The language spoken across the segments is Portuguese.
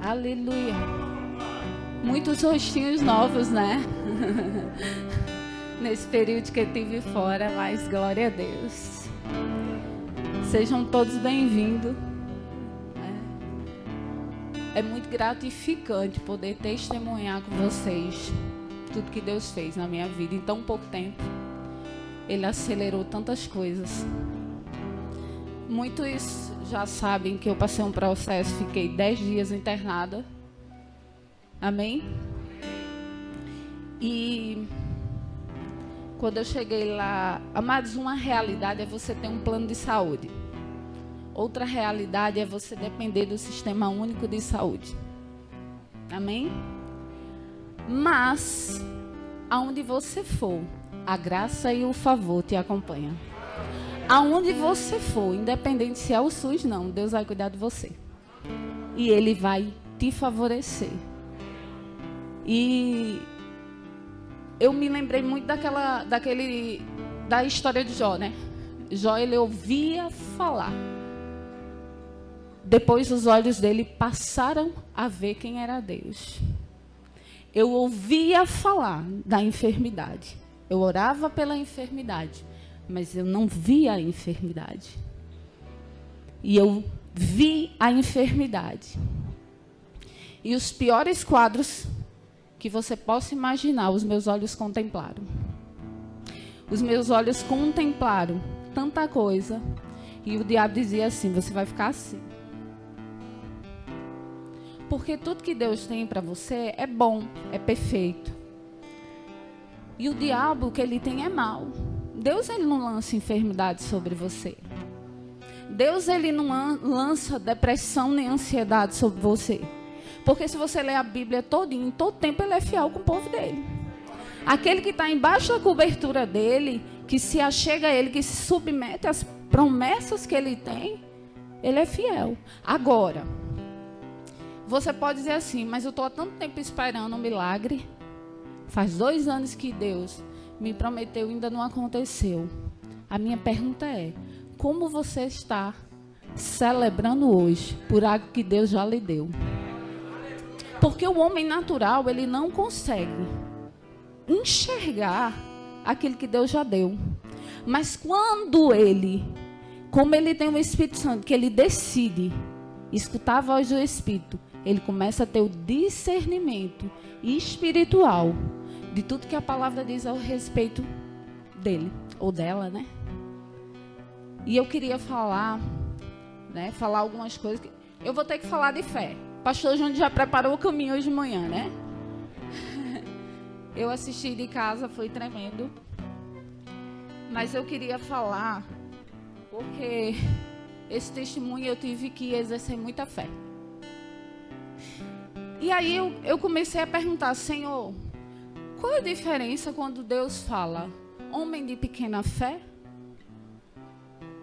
Aleluia. Muitos rostinhos novos, né? Nesse período que eu estive fora, mas glória a Deus. Sejam todos bem-vindos. É muito gratificante poder testemunhar com vocês tudo que Deus fez na minha vida em tão pouco tempo. Ele acelerou tantas coisas. Muitos já sabem que eu passei um processo, fiquei 10 dias internada. Amém? E quando eu cheguei lá, amados, uma realidade é você ter um plano de saúde. Outra realidade é você depender do Sistema Único de Saúde. Amém? Mas, aonde você for, a graça e o favor te acompanham. Aonde você for, independente se é o SUS, não, Deus vai cuidar de você. E Ele vai te favorecer. E eu me lembrei muito da história de Jó, né? Jó, ele ouvia falar. Depois os olhos dele passaram a ver quem era Deus. Eu ouvia falar da enfermidade. Eu orava pela enfermidade, mas eu não via a enfermidade. E eu vi a enfermidade. E os piores quadros que você possa imaginar, os meus olhos contemplaram. Os meus olhos contemplaram tanta coisa. E o diabo dizia assim, você vai ficar assim. Porque tudo que Deus tem para você é bom, é perfeito. E o diabo, o que ele tem é mal. Deus, ele não lança enfermidade sobre você. Deus, ele não lança depressão nem ansiedade sobre você. Porque se você ler a Bíblia todinha, em todo tempo ele é fiel com o povo dele. Aquele que está embaixo da cobertura dele, que se achega a ele, que se submete às promessas que ele tem, ele é fiel. Agora, você pode dizer assim, mas eu estou há tanto tempo esperando um milagre. Faz 2 anos que Deus me prometeu e ainda não aconteceu. A minha pergunta é, como você está celebrando hoje por algo que Deus já lhe deu? Porque o homem natural, ele não consegue enxergar aquilo que Deus já deu. Mas quando ele, como ele tem o Espírito Santo, que ele decide escutar a voz do Espírito, ele começa a ter o discernimento espiritual de tudo que a palavra diz ao respeito dele, ou dela, né? E eu queria falar, né? Falar algumas coisas. Eu vou ter que falar de fé. O pastor Júnior já preparou o caminho hoje de manhã, né? Eu assisti de casa, foi tremendo. Mas eu queria falar, porque esse testemunho eu tive que exercer muita fé. E aí eu comecei a perguntar, Senhor, qual é a diferença quando Deus fala homem de pequena fé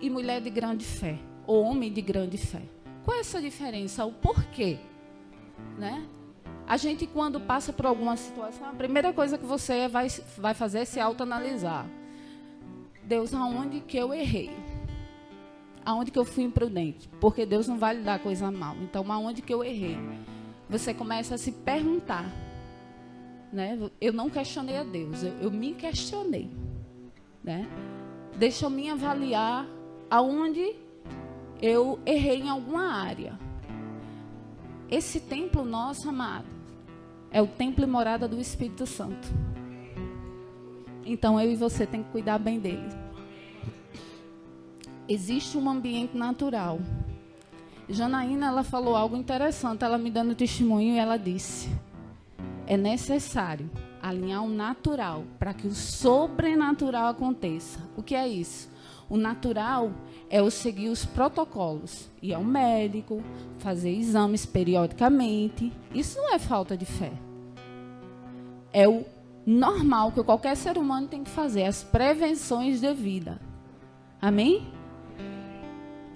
e mulher de grande fé? Ou homem de grande fé? Qual é essa diferença? O porquê? Né? A gente, quando passa por alguma situação, a primeira coisa que você vai fazer é se autoanalisar. Deus, aonde que eu errei? Aonde que eu fui imprudente? Porque Deus não vai lhe dar coisa mal. Então, aonde que eu errei? Você começa a se perguntar. Né? Eu não questionei a Deus, eu me questionei. Né? Deixa eu me avaliar aonde eu errei em alguma área. Esse templo nosso, amado, é o templo e morada do Espírito Santo. Então, eu e você tem que cuidar bem dele. Existe um ambiente natural. Janaína, ela falou algo interessante, ela me dando testemunho e ela disse, é necessário alinhar o natural para que o sobrenatural aconteça. O que é isso? O natural é eu seguir os protocolos, ir ao médico, fazer exames periodicamente. Isso não é falta de fé. É o normal que qualquer ser humano tem que fazer, as prevenções devidas. Amém?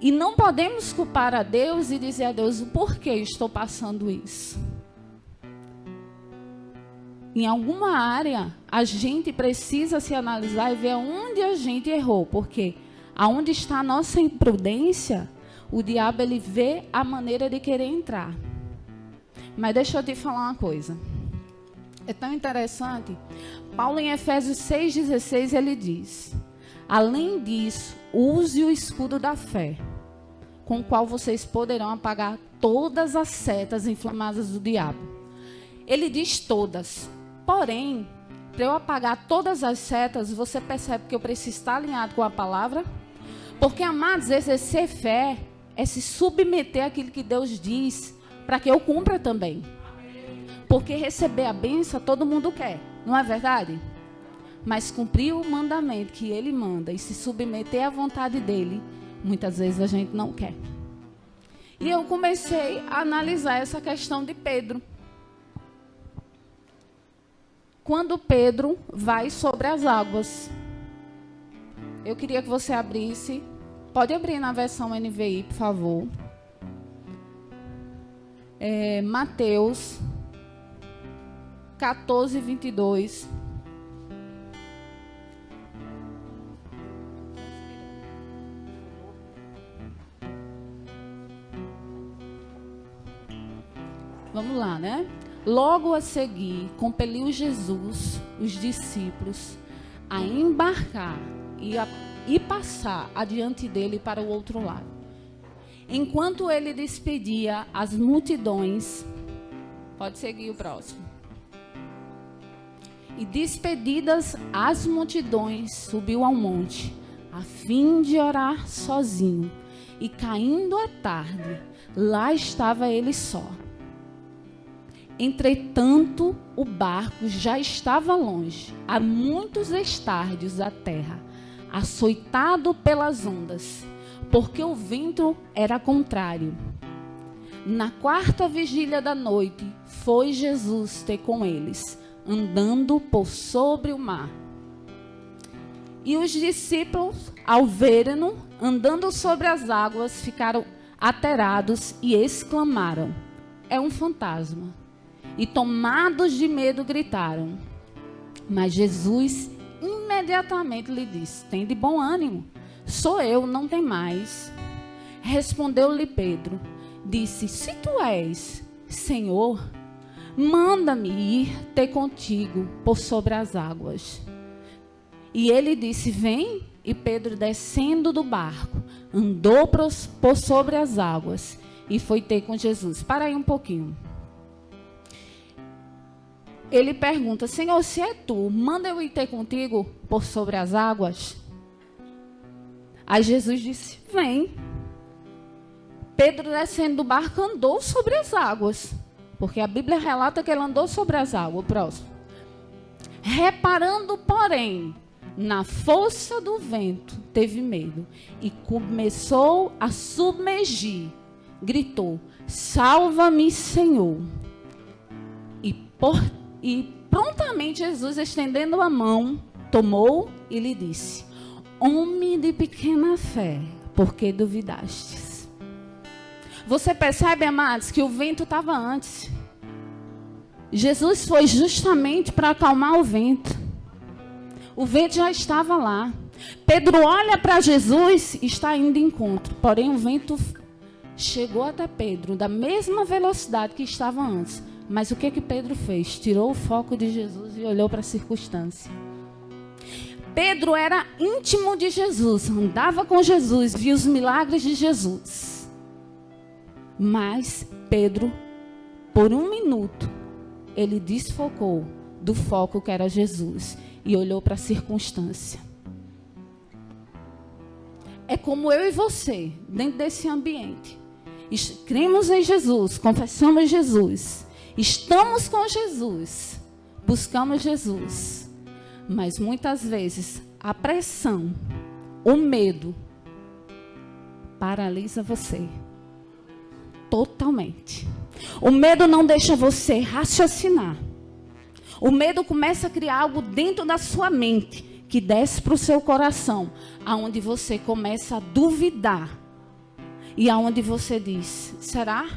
E não podemos culpar a Deus e dizer a Deus o porquê estou passando isso. Em alguma área, a gente precisa se analisar e ver onde a gente errou. Porque aonde está a nossa imprudência, o diabo ele vê a maneira de querer entrar. Mas deixa eu te falar uma coisa. É tão interessante. Paulo, em Efésios 6,16, ele diz: além disso, use o escudo da fé, com o qual vocês poderão apagar todas as setas inflamadas do diabo. Ele diz todas. Porém, para eu apagar todas as setas, você percebe que eu preciso estar alinhado com a palavra? Porque, amados, exercer fé é se submeter àquilo que Deus diz, para que eu cumpra também. Porque receber a bênção todo mundo quer, não é verdade? Mas cumprir o mandamento que Ele manda e se submeter à vontade dEle, muitas vezes a gente não quer. E eu comecei a analisar essa questão de Pedro. Quando Pedro vai sobre as águas, eu queria que você abrisse, pode abrir na versão NVI, por favor. Mateus 14, 22. Vamos lá, né? Logo a seguir, compeliu Jesus, os discípulos, a embarcar e passar adiante dele para o outro lado. Enquanto ele despedia as multidões, pode seguir o próximo. E despedidas as multidões, subiu ao monte, a fim de orar sozinho. E caindo a tarde, lá estava ele só. Entretanto, o barco já estava longe, a muitos estádios da terra, açoitado pelas ondas, porque o vento era contrário. Na quarta vigília da noite, foi Jesus ter com eles, andando por sobre o mar. E os discípulos, ao verem-no andando sobre as águas, ficaram aterados e exclamaram: é um fantasma. E tomados de medo gritaram. Mas Jesus imediatamente lhe disse: tem de bom ânimo, sou eu, não tem mais. Respondeu-lhe Pedro, disse: se tu és, Senhor, manda-me ir ter contigo por sobre as águas. E ele disse: vem. E Pedro, descendo do barco, andou por sobre as águas e foi ter com Jesus. Para aí um pouquinho. Ele pergunta: Senhor, se é tu, manda eu ir ter contigo por sobre as águas? Aí Jesus disse: vem. Pedro, descendo do barco, andou sobre as águas, porque a Bíblia relata que ele andou sobre as águas. O próximo. Reparando, porém, na força do vento, teve medo e começou a submergir. Gritou: salva-me, Senhor. E prontamente Jesus, estendendo a mão, tomou e lhe disse: homem de pequena fé, por que duvidastes? Você percebe, amados, que o vento estava antes. Jesus foi justamente para acalmar o vento. O vento já estava lá. Pedro olha para Jesus e está indo de encontro. Porém, o vento chegou até Pedro da mesma velocidade que estava antes. Mas o que Pedro fez? Tirou o foco de Jesus e olhou para a circunstância. Pedro era íntimo de Jesus, andava com Jesus, via os milagres de Jesus. Mas Pedro, por um minuto, ele desfocou do foco que era Jesus e olhou para a circunstância. É como eu e você, dentro desse ambiente. Cremos em Jesus, confessamos Jesus, estamos com Jesus, buscamos Jesus. Mas muitas vezes a pressão, o medo, paralisa você totalmente. O medo não deixa você raciocinar. O medo começa a criar algo dentro da sua mente, que desce para o seu coração, aonde você começa a duvidar. E aonde você diz: será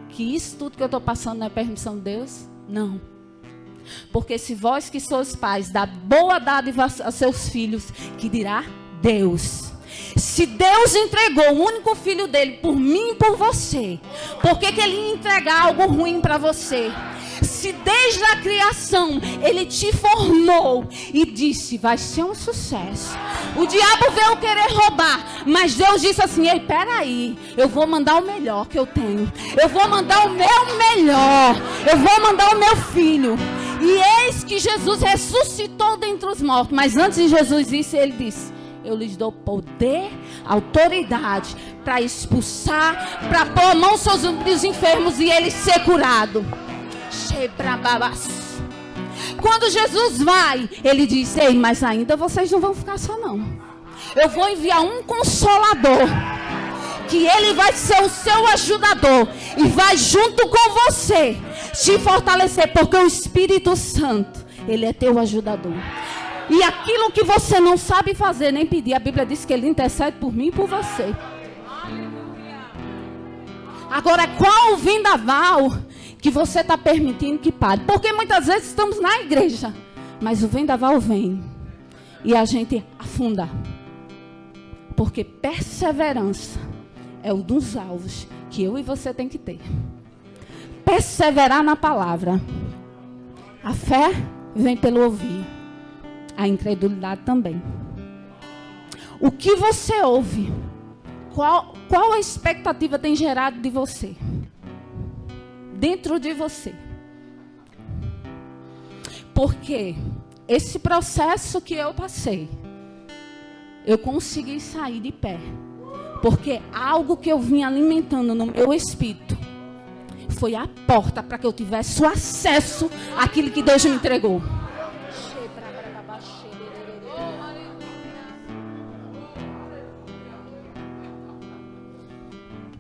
que isso tudo que eu estou passando não é permissão de Deus? Não. Porque se vós que sois pais, dá boa dádiva a seus filhos, que dirá Deus. Se Deus entregou o único filho dele por mim e por você, por que ele ia entregar algo ruim para você? Se desde a criação ele te formou e disse, vai ser um sucesso. O diabo veio querer roubar, mas Deus disse assim, ei, peraí, eu vou mandar o melhor que eu tenho. Eu vou mandar o meu melhor. Eu vou mandar o meu filho. E eis que Jesus ressuscitou dentre os mortos. Mas antes de Jesus isso, ele disse, eu lhes dou poder, autoridade para expulsar, para pôr a mão sobre os enfermos e eles ser curados. Quando Jesus vai, ele diz, ei, mas ainda vocês não vão ficar só não. Eu vou enviar um consolador, que ele vai ser o seu ajudador e vai junto com você te fortalecer, porque o Espírito Santo, ele é teu ajudador. E aquilo que você não sabe fazer, nem pedir, a Bíblia diz que ele intercede por mim e por você. Agora, qual o vendaval que você está permitindo que pare? Porque muitas vezes estamos na igreja, mas o vendaval vem e a gente afunda. Porque perseverança é um dos alvos que eu e você tem que ter. Perseverar na palavra. A fé vem pelo ouvir. A incredulidade também. O que você ouve? Qual a expectativa tem gerado de você? Dentro de você. Porque esse processo que eu passei, eu consegui sair de pé. Porque algo que eu vim alimentando no meu espírito foi a porta para que eu tivesse o acesso àquilo que Deus me entregou.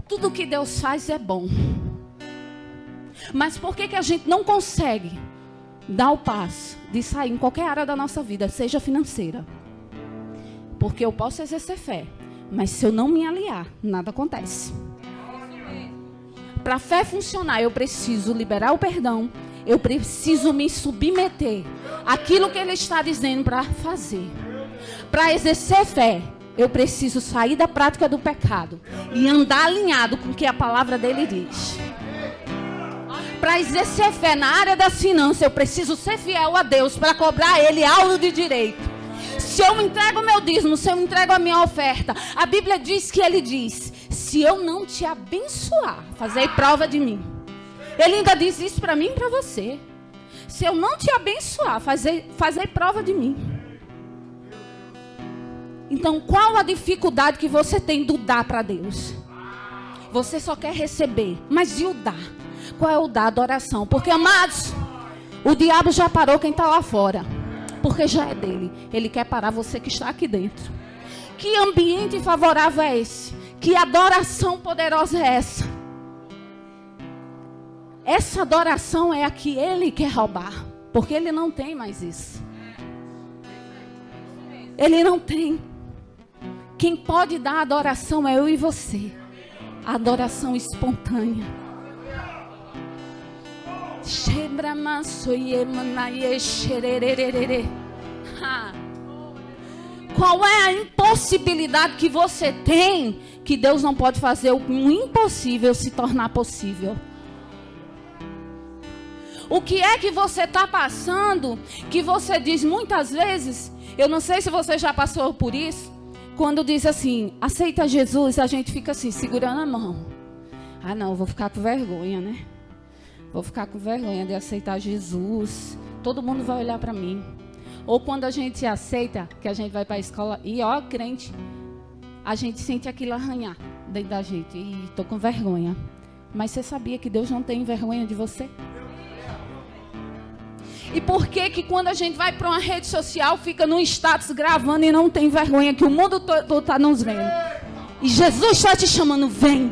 Tudo que Deus faz é bom. Mas por que a gente não consegue dar o passo de sair em qualquer área da nossa vida, seja financeira? Porque eu posso exercer fé, mas se eu não me aliar, nada acontece. Para a fé funcionar, eu preciso liberar o perdão, eu preciso me submeter àquilo que Ele está dizendo para fazer. Para exercer fé, eu preciso sair da prática do pecado e andar alinhado com o que a palavra dele diz. Para exercer fé na área das finanças, eu preciso ser fiel a Deus para cobrar Ele algo de direito. Se eu entrego o meu dízimo, se eu entrego a minha oferta, a Bíblia diz que Ele diz, se eu não te abençoar, fazei prova de mim. Ele ainda diz isso para mim e para você. Se eu não te abençoar, fazei prova de mim. Então, qual a dificuldade que você tem do dar para Deus? Você só quer receber, mas e o dar? Qual é o dar? Adoração. Porque, amados, o diabo já parou quem está lá fora. Porque já é dele. Ele quer parar você que está aqui dentro. Que ambiente favorável é esse? Que adoração poderosa é essa? Essa adoração é a que ele quer roubar. Porque ele não tem mais isso. Ele não tem. Quem pode dar adoração é eu e você. A adoração espontânea. Qual é a impossibilidade que você tem que Deus não pode fazer o impossível se tornar possível? O que é que você está passando que você diz muitas vezes, eu não sei se você já passou por isso, quando diz assim, aceita Jesus, a gente fica assim, segurando a mão. Ah não, vou ficar com vergonha, né? Vou ficar com vergonha de aceitar Jesus. Todo mundo vai olhar para mim. Ou quando a gente aceita, que a gente vai para a escola, e ó, crente, a gente sente aquilo arranhar dentro da gente. E estou com vergonha. Mas você sabia que Deus não tem vergonha de você? E por que quando a gente vai para uma rede social, fica num status gravando e não tem vergonha, que o mundo todo está nos vendo? E Jesus está te chamando, vem,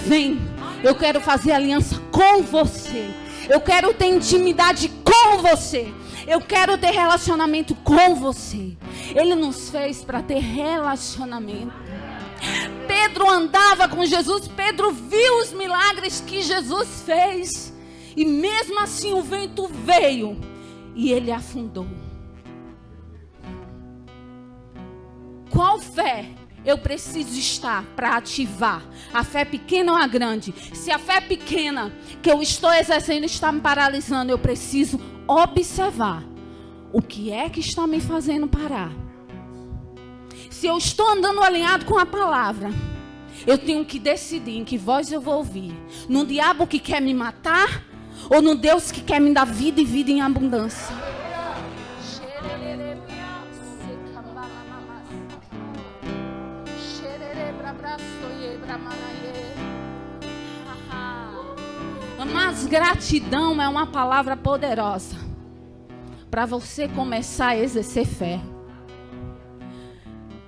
vem. Eu quero fazer aliança com você. Eu quero ter intimidade com você. Eu quero ter relacionamento com você. Ele nos fez para ter relacionamento. Pedro andava com Jesus. Pedro viu os milagres que Jesus fez. E mesmo assim o vento veio e ele afundou. Qual fé eu preciso estar para ativar. A fé pequena ou a grande? Se a fé pequena que eu estou exercendo está me paralisando, eu preciso observar o que é que está me fazendo parar. Se eu estou andando alinhado com a palavra, eu tenho que decidir em que voz eu vou ouvir. No diabo que quer me matar ou no Deus que quer me dar vida e vida em abundância. Mas gratidão é uma palavra poderosa para você começar a exercer fé.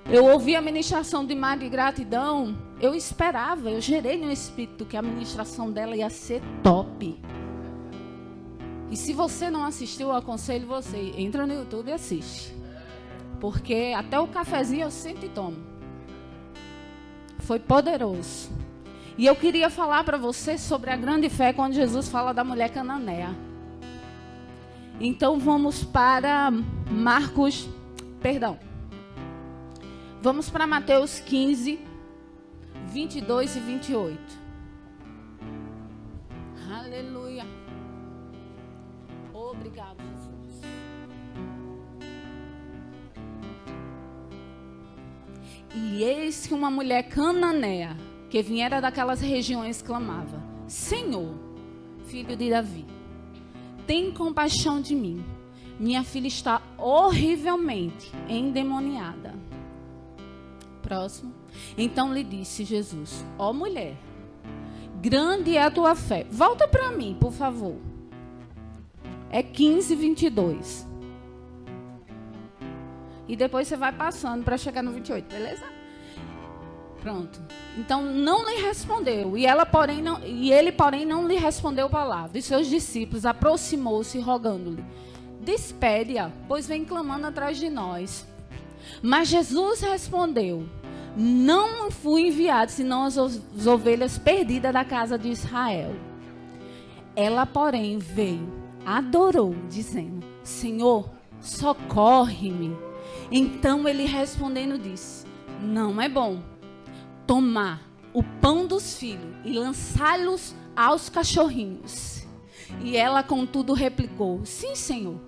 Eu ouvi a ministração de Mari de gratidão, eu esperava, eu gerei no espírito que a ministração dela ia ser top. E se você não assistiu, eu aconselho você, entra no YouTube e assiste. Porque até o cafezinho eu sempre tomo. Foi poderoso. E eu queria falar para você sobre a grande fé quando Jesus fala da mulher cananeia. Então vamos para Vamos para Mateus 15, 22 e 28. Aleluia. Obrigado, Jesus. E eis que uma mulher cananeia, que viera daquelas regiões, clamava: Senhor, filho de Davi, tem compaixão de mim. Minha filha está horrivelmente endemoniada. Próximo. Então lhe disse Jesus: ó mulher, grande é a tua fé. Volta para mim, por favor. É 15, 22. E depois você vai passando para chegar no 28, beleza? Pronto. Então não lhe respondeu. E ele, porém, não lhe respondeu palavra. E seus discípulos aproximou-se, rogando-lhe: despede-a, pois vem clamando atrás de nós. Mas Jesus respondeu: não fui enviado, senão as ovelhas perdidas da casa de Israel. Ela, porém, veio, adorou, dizendo: Senhor, socorre-me. Então ele respondendo disse: não é bom tomar o pão dos filhos e lançá-los aos cachorrinhos. E ela, contudo, replicou: sim, Senhor.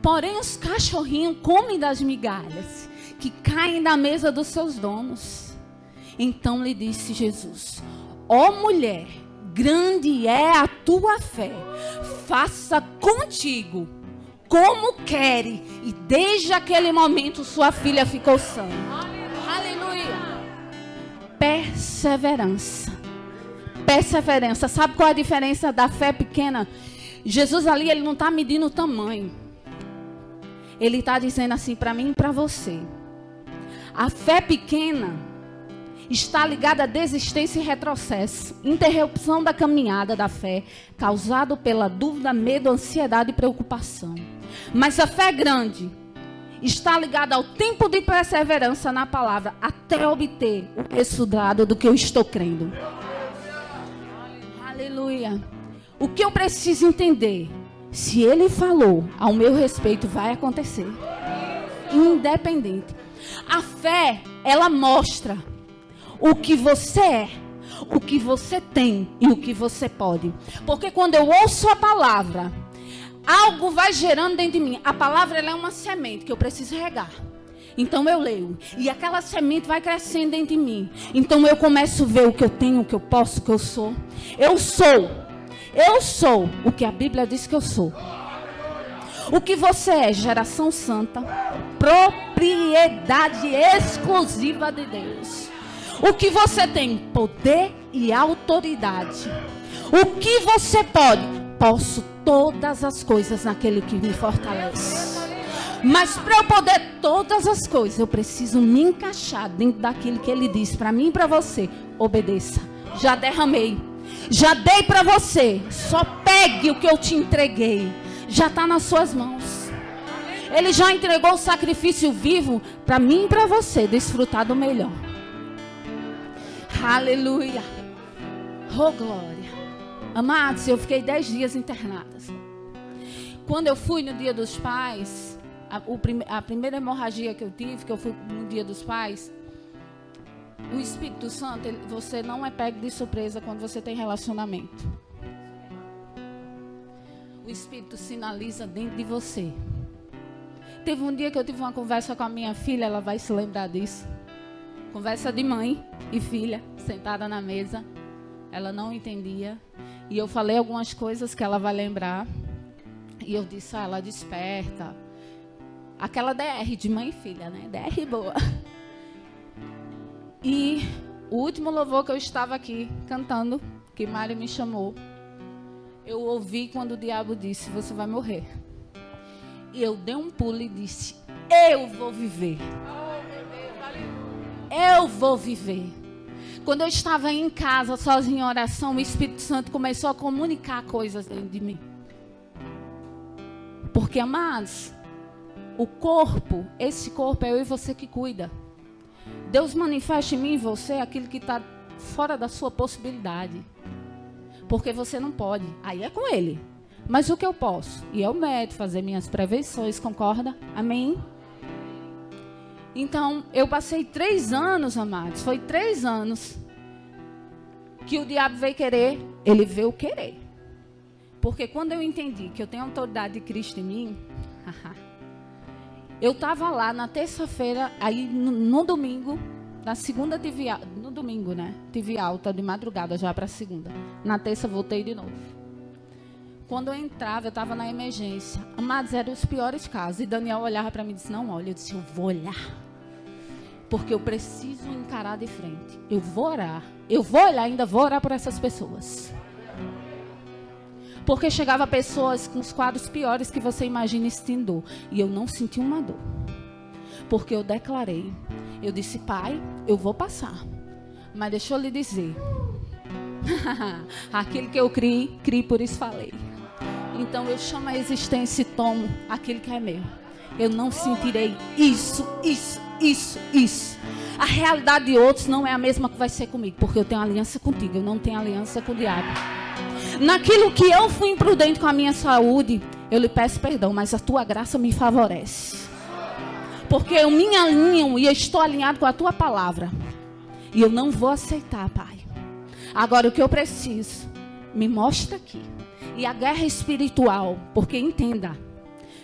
Porém, os cachorrinhos comem das migalhas que caem da mesa dos seus donos. Então lhe disse Jesus: ó mulher, grande é a tua fé. Faça contigo como quere. E desde aquele momento sua filha ficou sã. Aleluia. Perseverança. Perseverança. Sabe qual é a diferença da fé pequena? Jesus ali, ele não está medindo o tamanho. Ele está dizendo assim para mim e para você: a fé pequena está ligada à desistência e retrocesso, interrupção da caminhada da fé, causado pela dúvida, medo, ansiedade e preocupação. Mas a fé grande está ligada ao tempo de perseverança na palavra, até obter o resultado do que eu estou crendo. Aleluia. O que eu preciso entender? Se ele falou ao meu respeito, vai acontecer. Independente. A fé, ela mostra o que você é, o que você tem e o que você pode. Porque quando eu ouço a palavra, algo vai gerando dentro de mim. A palavra, ela é uma semente que eu preciso regar. Então eu leio. E aquela semente vai crescendo dentro de mim. Então eu começo a ver o que eu tenho, o que eu posso, o que eu sou. Eu sou o que a Bíblia diz que eu sou. O que você é? Geração santa, propriedade exclusiva de Deus. O que você tem? Poder e autoridade. O que você pode? Posso todas as coisas naquele que me fortalece. Mas para eu poder todas as coisas, eu preciso me encaixar dentro daquilo que ele disse para mim e para você. Obedeça. Já derramei. Já dei para você. Só pegue o que eu te entreguei. Já está nas suas mãos. Ele já entregou o sacrifício vivo para mim e para você desfrutar do melhor. Aleluia. Oh, glória. Amados, eu fiquei 10 dias internada. Quando eu fui no Dia dos Pais, a primeira hemorragia que eu tive, que eu fui no Dia dos Pais, O Espírito Santo, você não é pego de surpresa quando você tem relacionamento. O Espírito sinaliza dentro de você. Teve um dia que eu tive uma conversa com a minha filha, ela vai se lembrar disso. Conversa de mãe e filha, sentada na mesa. Ela não entendia. E eu falei algumas coisas que ela vai lembrar. E eu disse, ela desperta. Aquela DR de mãe e filha, né? DR boa. E o último louvor que eu estava aqui cantando, que Mário me chamou, eu ouvi quando o diabo disse, você vai morrer. E eu dei um pulo e disse, eu vou viver. Eu vou viver. Quando eu estava em casa, sozinha em oração, o Espírito Santo começou a comunicar coisas dentro de mim. Porque, amados, o corpo, esse corpo é eu e você que cuida. Deus manifesta em mim e você aquilo que está fora da sua possibilidade. Porque você não pode. Aí é com Ele. Mas o que eu posso? Ir ao médico, fazer minhas prevenções, concorda? Amém? Então, eu passei 3 anos, amados. Foi 3 anos que o diabo veio querer. Ele veio querer. Porque quando eu entendi que eu tenho a autoridade de Cristo em mim... Eu estava lá na terça-feira, aí no domingo, na segunda tive alta, no domingo, né? Tive alta de madrugada já para segunda. Na terça voltei de novo. Quando eu entrava, eu estava na emergência. Amados, eram os piores casos. E Daniel olhava para mim e disse, não, olha, eu disse, eu vou olhar. Porque eu preciso encarar de frente. Eu vou orar. Eu vou olhar, ainda vou orar por essas pessoas. Porque chegava pessoas com os quadros piores que você imagina extendor. E eu não senti uma dor. Porque eu declarei. Eu disse, Pai, eu vou passar. Mas deixa eu lhe dizer. Aquilo que eu criei, por isso falei. Então eu chamo a existência e tomo aquilo que é meu. Eu não sentirei isso. A realidade de outros não é a mesma que vai ser comigo. Porque eu tenho aliança contigo, eu não tenho aliança com o diabo. Naquilo que eu fui imprudente com a minha saúde, eu lhe peço perdão, mas a tua graça me favorece. Porque eu me alinho e eu estou alinhado com a tua palavra. E eu não vou aceitar, Pai. Agora o que eu preciso, me mostra aqui. E a guerra espiritual, porque entenda,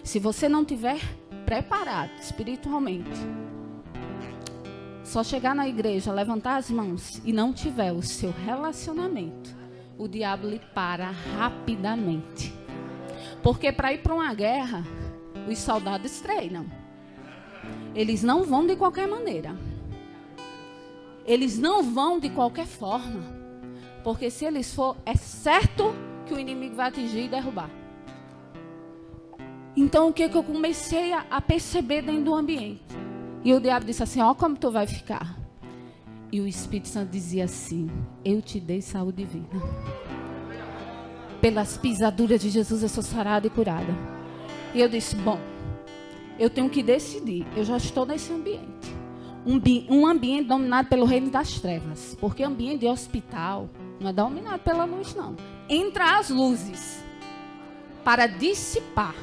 se você não tiver preparado espiritualmente, só chegar na igreja, levantar as mãos e não tiver o seu relacionamento, o diabo lhe para rapidamente. Porque para ir para uma guerra, os soldados treinam. Eles não vão de qualquer maneira. Eles não vão de qualquer forma. Porque se eles for, é certo que o inimigo vai atingir e derrubar. Então o que eu comecei a perceber dentro do ambiente? E o diabo disse assim, ó como tu vai ficar. E o Espírito Santo dizia assim, eu te dei saúde divina. Pelas pisaduras de Jesus eu sou sarada e curada. E eu disse, bom, eu tenho que decidir. Eu já estou nesse ambiente. Um ambiente dominado pelo reino das trevas. Porque ambiente de hospital não é dominado pela luz, não. Entra as luzes para dissipar.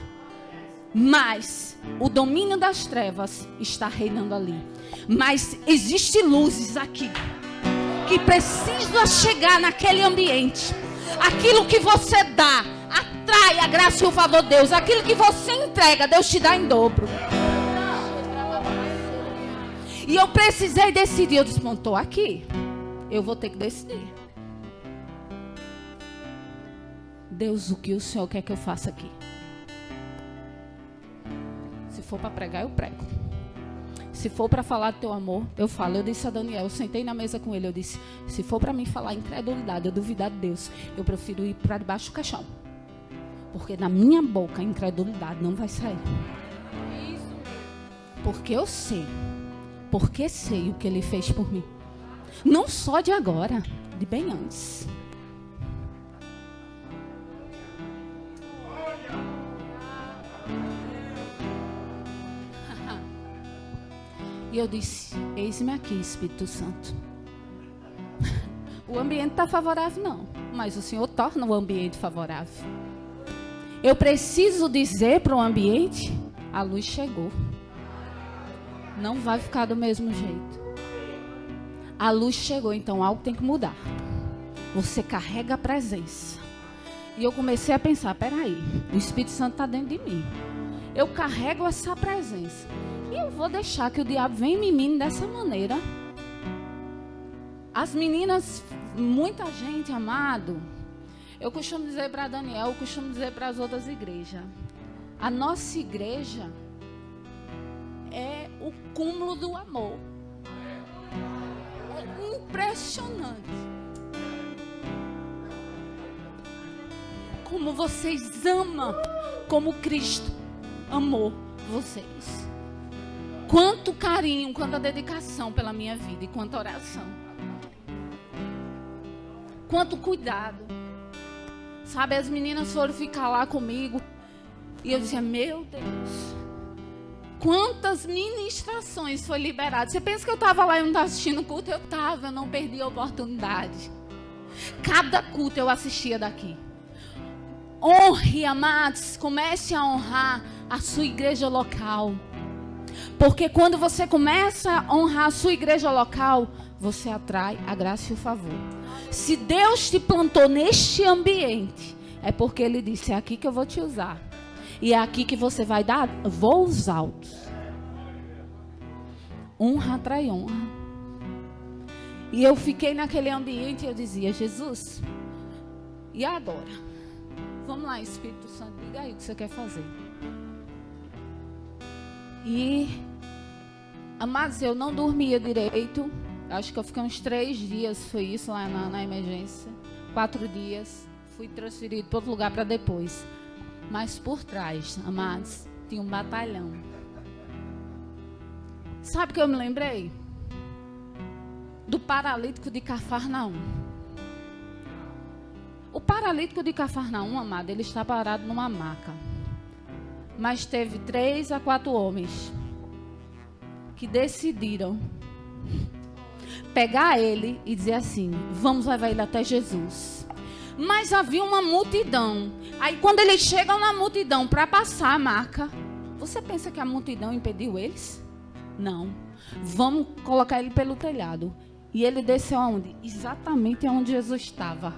Mas o domínio das trevas está reinando ali. Mas existem luzes aqui que precisam chegar naquele ambiente. Aquilo que você dá atrai a graça e o favor de Deus. Aquilo que você entrega, Deus te dá em dobro. E eu precisei decidir. Eu disse, estou aqui. Eu vou ter que decidir. Deus, o que o Senhor quer que eu faça aqui? Se for para pregar, eu prego. Se for para falar do teu amor, eu falo. Eu disse a Daniel, eu sentei na mesa com ele, eu disse, se for para mim falar incredulidade, eu duvidar de Deus, eu prefiro ir para debaixo do caixão. Porque na minha boca a incredulidade não vai sair. Porque eu sei. Porque sei o que ele fez por mim. Não só de agora, de bem antes. E eu disse, eis-me aqui, Espírito Santo. O ambiente está favorável, não. Mas o Senhor torna o ambiente favorável. Eu preciso dizer para o ambiente, a luz chegou. Não vai ficar do mesmo jeito. A luz chegou, então algo tem que mudar. Você carrega a presença. E eu comecei a pensar, peraí, o Espírito Santo está dentro de mim. Eu carrego essa presença. E eu vou deixar que o diabo venha em mim dessa maneira. As meninas, muita gente, amado, eu costumo dizer para Daniel, eu costumo dizer para as outras igrejas. A nossa igreja é o cúmulo do amor. É impressionante. Como vocês amam, como Cristo amou vocês. Quanto carinho, quanta dedicação pela minha vida e quanta oração. Quanto cuidado. Sabe, as meninas foram ficar lá comigo e eu dizia, meu Deus, quantas ministrações foi liberadas. Você pensa que eu estava lá e não estava assistindo o culto? Eu estava, eu não perdi a oportunidade. Cada culto eu assistia daqui. Honre, amados, comece a honrar a sua igreja local. Porque quando você começa a honrar a sua igreja local, você atrai a graça e o favor. Se Deus te plantou neste ambiente, é porque Ele disse, é aqui que eu vou te usar. E é aqui que você vai dar voos altos. Honra atrai honra. E eu fiquei naquele ambiente e eu dizia, Jesus, e agora? Vamos lá, Espírito Santo, diga aí o que você quer fazer. E, amados, eu não dormia direito. Acho que eu fiquei uns 3 dias, foi isso lá na emergência. 4 dias, fui transferido para outro lugar para depois. Mas por trás, amados, tinha um batalhão. Sabe o que eu me lembrei? Do paralítico de Cafarnaum. O paralítico de Cafarnaum, amado, ele está parado numa maca. Mas teve 3 a 4 homens que decidiram pegar ele e dizer assim, vamos levar ele até Jesus. Mas havia uma multidão. Aí quando eles chegam na multidão para passar a maca, você pensa que a multidão impediu eles? Não. Vamos colocar ele pelo telhado. E ele desceu aonde? Exatamente onde Jesus estava.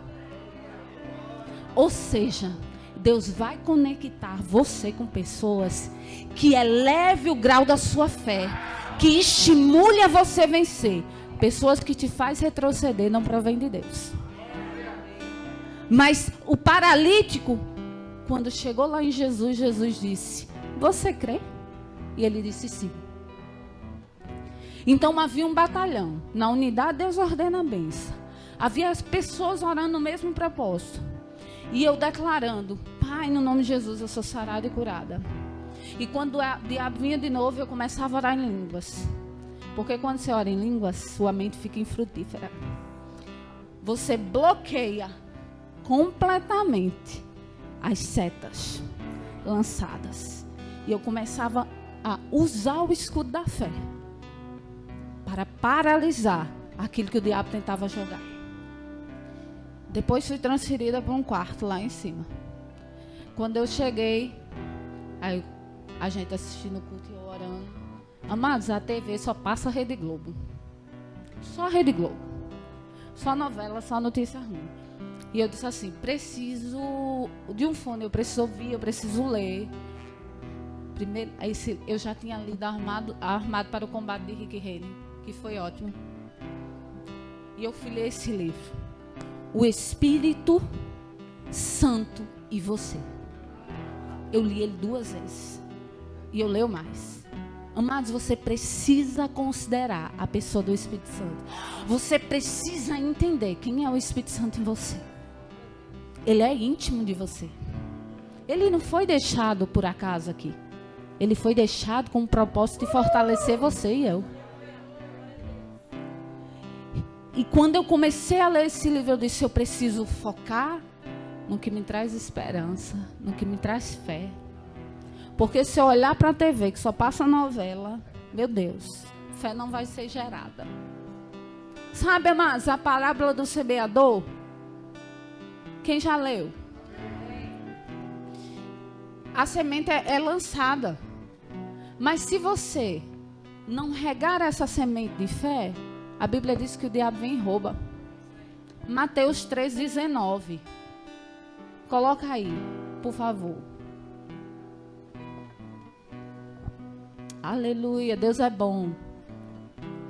Ou seja, Deus vai conectar você com pessoas que eleve o grau da sua fé, que estimule a você vencer. Pessoas que te faz retroceder não provém de Deus. Mas o paralítico, quando chegou lá em Jesus, Jesus disse, você crê? E ele disse sim. Então havia um batalhão. Na unidade Deus ordena a bênção. Havia as pessoas orando no mesmo propósito. E eu declarando, Pai, no nome de Jesus, eu sou sarada e curada. E quando o diabo vinha de novo, eu começava a orar em línguas. Porque quando você ora em línguas, sua mente fica infrutífera. Você bloqueia completamente as setas lançadas. E eu começava a usar o escudo da fé para paralisar aquilo que o diabo tentava jogar. Depois fui transferida para um quarto lá em cima. Quando eu cheguei, aí a gente assistindo o culto e eu orando. Amados, a TV só passa a Rede Globo. Só a Rede Globo. Só novela, só notícia ruim. E eu disse assim, preciso de um fone, eu preciso ouvir, eu preciso ler. Primeiro, eu já tinha lido Armado para o Combate de Rick Haley, que foi ótimo. E eu fui ler esse livro. O Espírito Santo e você. Eu li ele 2 vezes. E eu leio mais. Amados, você precisa considerar a pessoa do Espírito Santo. Você precisa entender quem é o Espírito Santo em você. Ele é íntimo de você. Ele não foi deixado por acaso aqui. Ele foi deixado com o propósito de fortalecer você e eu. E quando eu comecei a ler esse livro, eu disse, eu preciso focar no que me traz esperança, no que me traz fé. Porque se eu olhar para a TV, que só passa novela, meu Deus, fé não vai ser gerada. Sabe, amados, a parábola do semeador? Quem já leu? A semente é lançada. Mas se você não regar essa semente de fé, A Bíblia diz que o diabo vem e rouba. Mateus 3,19. Coloca aí, por favor. Aleluia, Deus é bom.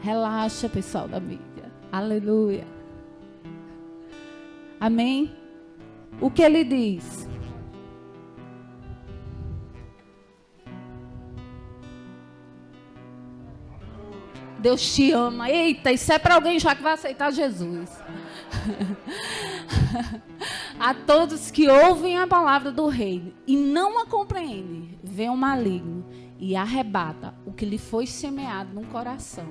Relaxa, pessoal da mídia. Aleluia. Amém? O que ele diz? Deus te ama. Eita, isso é para alguém já que vai aceitar Jesus. A todos que ouvem a palavra do rei e não a compreendem, vem o maligno e arrebata o que lhe foi semeado no coração.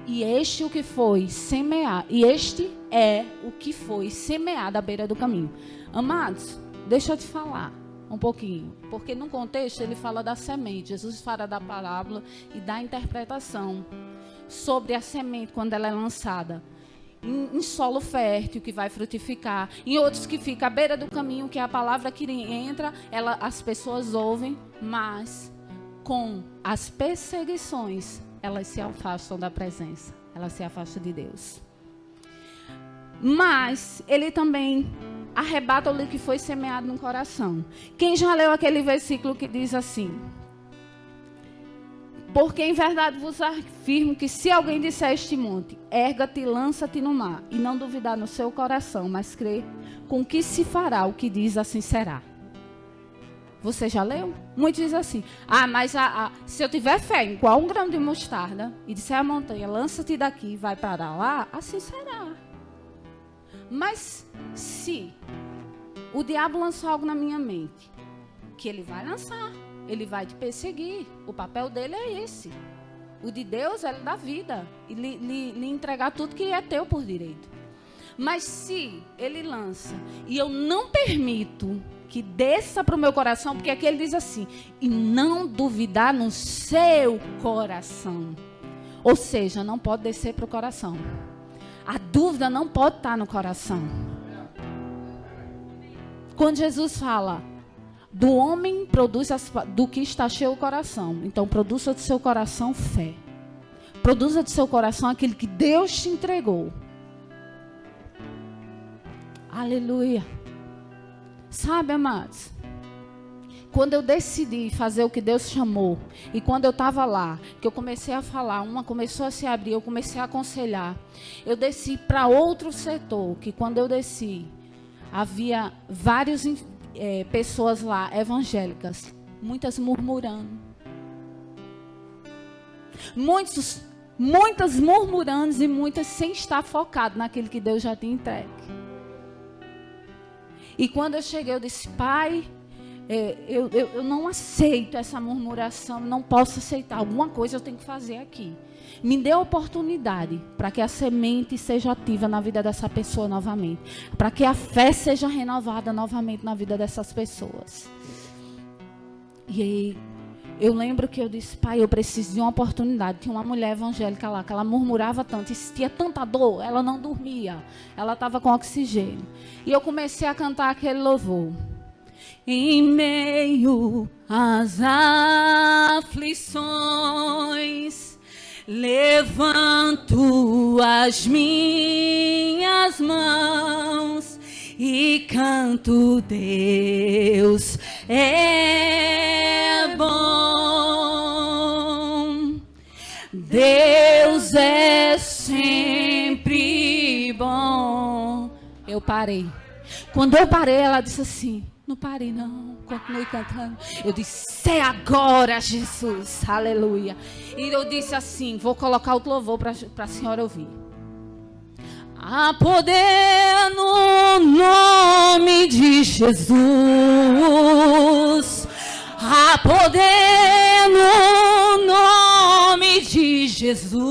E este o que foi semeado, e este é o que foi semeado à beira do caminho. Amados, deixa eu te falar um pouquinho, porque no contexto ele fala da semente. Jesus fala da parábola e da interpretação sobre a semente quando ela é lançada em solo fértil, que vai frutificar, em outros que fica à beira do caminho, que é a palavra que entra, as pessoas ouvem, mas com as perseguições elas se afastam da presença, elas se afastam de Deus. Mas ele também arrebata o que foi semeado no coração. Quem já leu aquele versículo que diz assim: porque em verdade vos afirmo que se alguém disser a este monte, erga-te e lança-te no mar, e não duvidar no seu coração, mas crer com que se fará o que diz, assim será. Você já leu? Muitos dizem assim: mas se eu tiver fé em qual um grão de mostarda e disser à montanha, lança-te daqui e vai para lá, assim será. Mas se o diabo lançou algo na minha mente, que ele vai lançar, ele vai te perseguir. O papel dele é esse. O de Deus é da vida e lhe entregar tudo que é teu por direito. Mas se ele lança e eu não permito que desça para o meu coração, porque aqui ele diz assim: e não duvidar no seu coração. Ou seja, não pode descer para o coração. A dúvida não pode estar no coração. Quando Jesus fala, do homem produz do que está cheio o coração. Então, produza do seu coração fé. Produza do seu coração aquilo que Deus te entregou. Aleluia. Sabe, amados, quando eu decidi fazer o que Deus chamou, e quando eu estava lá, que eu comecei a falar, uma começou a se abrir, eu comecei a aconselhar, eu desci para outro setor, que quando eu desci, havia várias pessoas lá, evangélicas, muitas murmurando. Muitas murmurando e muitas sem estar focadas naquilo que Deus já tinha entregue. E quando eu cheguei, eu disse: Pai, eu não aceito essa murmuração, não posso aceitar. Alguma coisa eu tenho que fazer aqui. Me dê a oportunidade para que a semente seja ativa na vida dessa pessoa novamente. Para que a fé seja renovada novamente na vida dessas pessoas. E aí, eu lembro que eu disse: Pai, eu preciso de uma oportunidade. Tinha uma mulher evangélica lá, que ela murmurava tanto, tinha tanta dor, ela não dormia. Ela estava com oxigênio. E eu comecei a cantar aquele louvor. Em meio às aflições, levanto as minhas mãos e canto: Deus é bom, Deus é sempre bom. Eu parei. Quando eu parei, ela disse assim: não pare não, continue cantando. Eu disse: é agora, Jesus, aleluia. E eu disse assim: vou colocar outro louvor para a senhora ouvir. Há poder no nome de Jesus, há poder no nome de Jesus,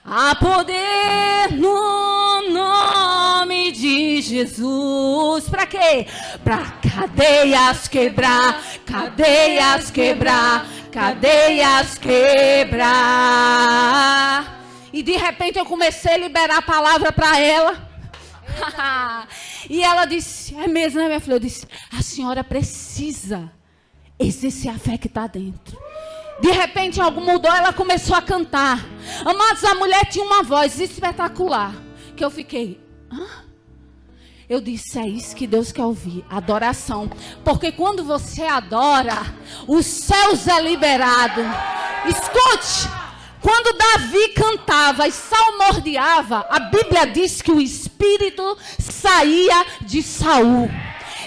há poder no nome de Jesus. Para quê? Para cadeias quebrar, cadeias quebrar, cadeias quebrar. E de repente eu comecei a liberar a palavra para ela. E ela disse: é mesmo, né, minha filha? Eu disse: a senhora precisa exercer a fé que está dentro. De repente algo mudou, ela começou a cantar. Amados, a mulher tinha uma voz espetacular. Que eu fiquei... Hã? Eu disse, é isso que Deus quer ouvir, adoração. Porque quando você adora, os céus é liberado. Escute, quando Davi cantava e salmodiava, a Bíblia diz que o Espírito saía de Saul.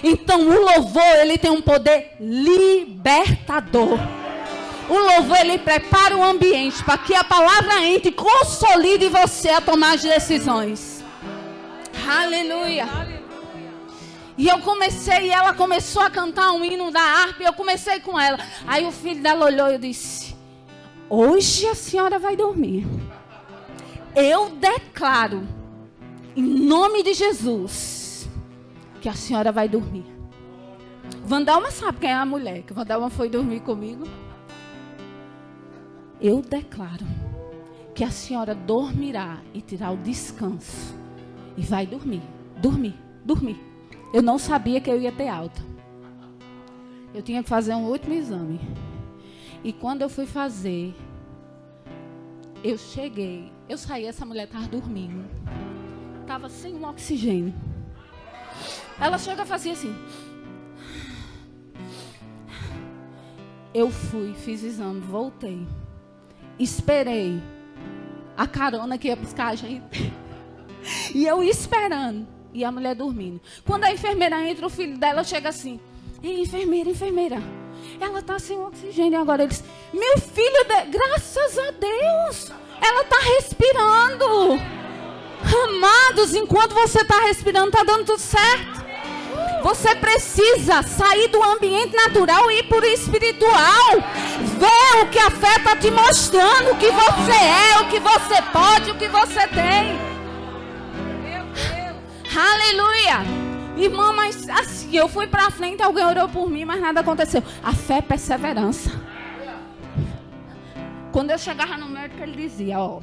Então o louvor, ele tem um poder libertador. O louvor, ele prepara o ambiente para que a palavra entre e consolide você a tomar as decisões. Aleluia. E eu comecei, e ela começou a cantar um hino da harpa, e eu comecei com ela. Aí o filho dela olhou e eu disse, hoje a senhora vai dormir. Eu declaro, em nome de Jesus, que a senhora vai dormir. Vandalma sabe quem é a mulher, que Vandalma foi dormir comigo. Eu declaro que a senhora dormirá e terá o descanso. E vai dormir, dormir, dormir. Eu não sabia que eu ia ter alta. Eu tinha que fazer um último exame. E quando eu fui fazer, eu cheguei, eu saí, essa mulher estava dormindo. Estava sem um oxigênio. Ela chega e fazia assim. Eu fui, fiz exame, voltei. Esperei a carona que ia buscar a gente. E eu esperando. E a mulher dormindo. Quando a enfermeira entra, o filho dela chega assim. Ei, enfermeira, enfermeira. Ela está sem oxigênio agora. Eles, meu filho, graças a Deus. Ela está respirando. Amados, enquanto você está respirando, está dando tudo certo. Você precisa sair do ambiente natural e ir para o espiritual. Ver o que a fé está te mostrando. O que você é, o que você pode, o que você tem. Aleluia. Irmã, mas assim, eu fui para frente, alguém orou por mim, mas nada aconteceu. A fé é perseverança. Quando eu chegava no médico, ele dizia, ó,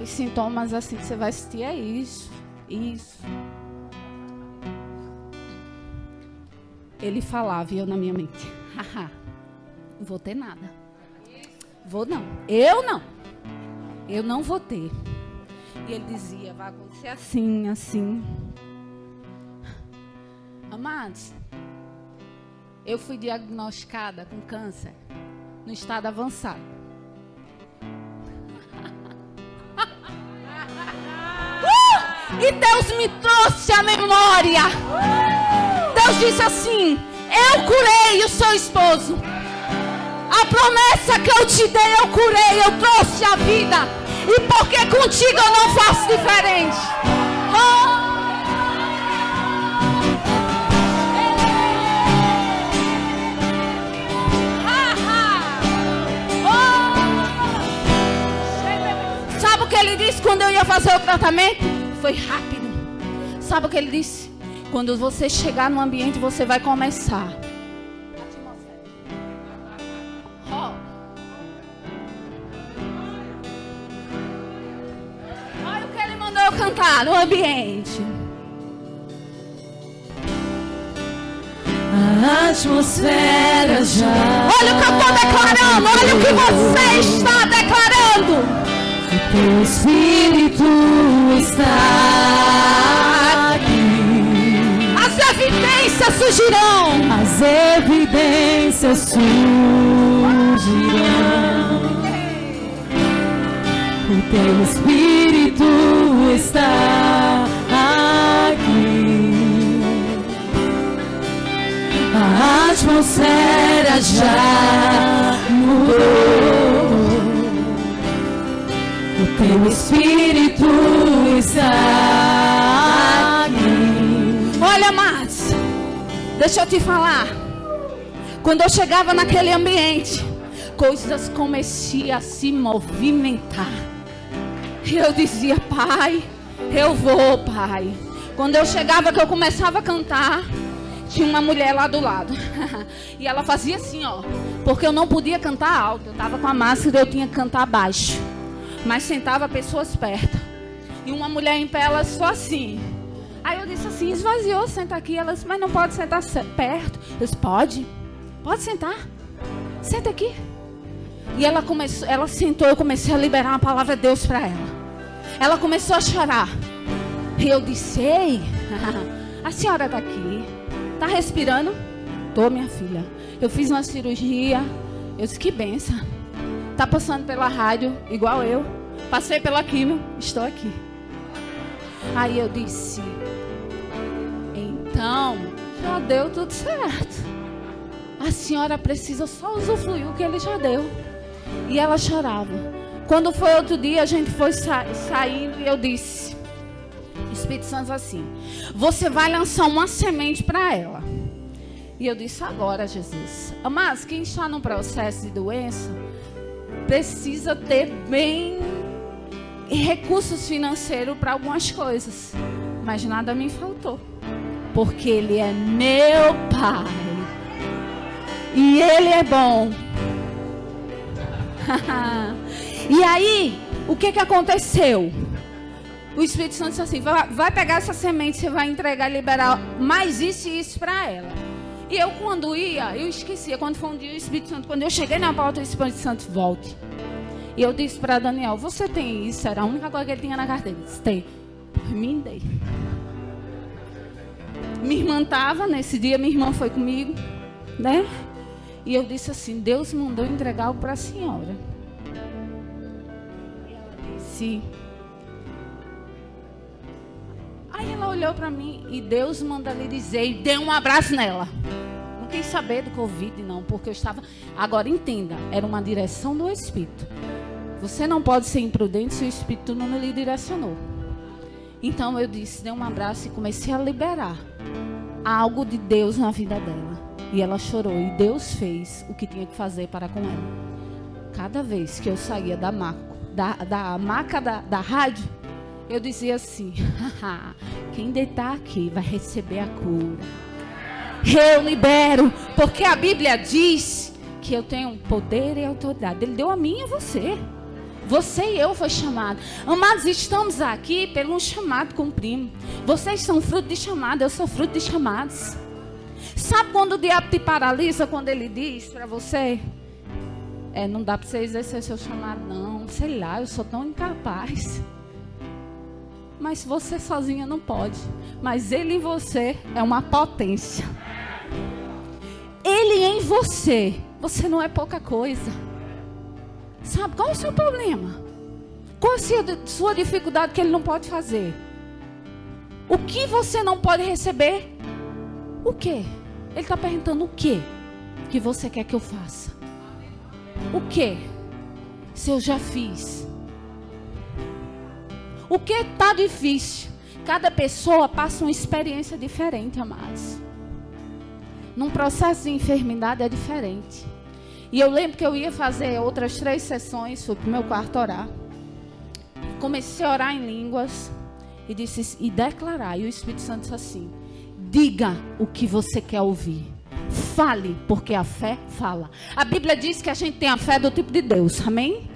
os sintomas assim que você vai sentir é isso, isso. Ele falava e eu na minha mente, haha, não vou ter nada. Vou não. Eu não vou ter. E ele dizia, vai acontecer assim, assim. Amados, eu fui diagnosticada com câncer no estado avançado. E Deus me trouxe a memória. Deus disse assim, eu curei o seu esposo. A promessa que eu te dei, eu curei, eu trouxe a vida. E porque contigo eu não faço diferente. Sabe o que ele disse quando eu ia fazer o tratamento? Foi rápido. Sabe o que ele disse? Quando você chegar no ambiente, você vai começar. Olha o que ele mandou eu cantar no ambiente. A atmosfera já. Olha o que eu estou declarando. Olha o que você está declarando. O teu Espírito está aqui. As evidências surgirão. As evidências surgirão. O teu Espírito está aqui. A atmosfera já mudou. O teu Espírito está aqui. Olha, mas deixa eu te falar. Quando eu chegava naquele ambiente, coisas começavam a se movimentar. E eu dizia, Pai, eu vou, Pai. Quando eu chegava, que eu começava a cantar, tinha uma mulher lá do lado. E ela fazia assim, ó. Porque eu não podia cantar alto. Eu estava com a máscara e eu tinha que cantar baixo. Mas sentava pessoas perto. E uma mulher em pé, ela só assim. Aí eu disse assim, esvaziou, senta aqui. Ela disse, mas não pode sentar perto. Eu disse, pode sentar. Senta aqui. E ela sentou, eu comecei a liberar uma palavra de Deus para ela. Ela começou a chorar. E eu disse, ei, a senhora está aqui. Está respirando? Tô, minha filha. Eu fiz uma cirurgia. Eu disse, que benção. Está passando pela rádio, igual eu. Passei pela químio, estou aqui. Aí eu disse, então, já deu tudo certo. A senhora precisa só usufruir o que ele já deu. E ela chorava. Quando foi outro dia, a gente foi saindo e eu disse, Espírito Santo assim, você vai lançar uma semente para ela. E eu disse, agora, Jesus. Mas quem está num processo de doença, precisa ter bem recursos financeiros para algumas coisas. Mas nada me faltou. Porque Ele é meu Pai. E Ele é bom. E aí, o que aconteceu? O Espírito Santo disse assim, vai pegar essa semente, você vai entregar, liberar mais isso e isso para ela. E eu quando ia, eu esquecia. Quando foi um dia o Espírito Santo, quando eu cheguei na porta, o Espírito Santo volte. E eu disse para Daniel, você tem isso? Era a única coisa que ele tinha na carteira. Ele disse, tem. Me dei. Minha irmã estava, nesse dia minha irmã foi comigo, né? E eu disse assim, Deus mandou entregar algo para a senhora. E ela disse... Aí ela olhou para mim e Deus manda lhe dizer, e deu um abraço nela. Não quis saber do Covid não, porque eu estava... Agora entenda, era uma direção do Espírito. Você não pode ser imprudente se o Espírito não lhe direcionou. Então eu disse, dei um abraço e comecei a liberar algo de Deus na vida dela. E ela chorou e Deus fez o que tinha que fazer para com ela. Cada vez que eu saía da maca da rádio, eu dizia assim, quem deitar aqui vai receber a cura. Eu libero, porque a Bíblia diz que eu tenho poder e autoridade. Ele deu a mim e a você. Você e eu foi chamado. Amados, estamos aqui pelo um chamado cumprimos. Vocês são fruto de chamado, eu sou fruto de chamados. Sabe quando o diabo te paralisa, quando ele diz para você, não dá para você exercer seu chamado não, sei lá, eu sou tão incapaz. Mas você sozinha não pode. Mas ele em você é uma potência. Ele em você, você não é pouca coisa. Sabe, qual é o seu problema? Qual é a sua dificuldade que ele não pode fazer? O que você não pode receber? O quê? Ele está perguntando o quê que você quer que eu faça? O quê? Se eu já fiz. O que está difícil? Cada pessoa passa uma experiência diferente, amados. Num processo de enfermidade é diferente. E eu lembro que eu ia fazer outras 3 sessões, fui para o meu quarto orar. Comecei a orar em línguas e declarar. E o Espírito Santo disse assim, diga o que você quer ouvir. Fale, porque a fé fala. A Bíblia diz que a gente tem a fé do tipo de Deus, amém?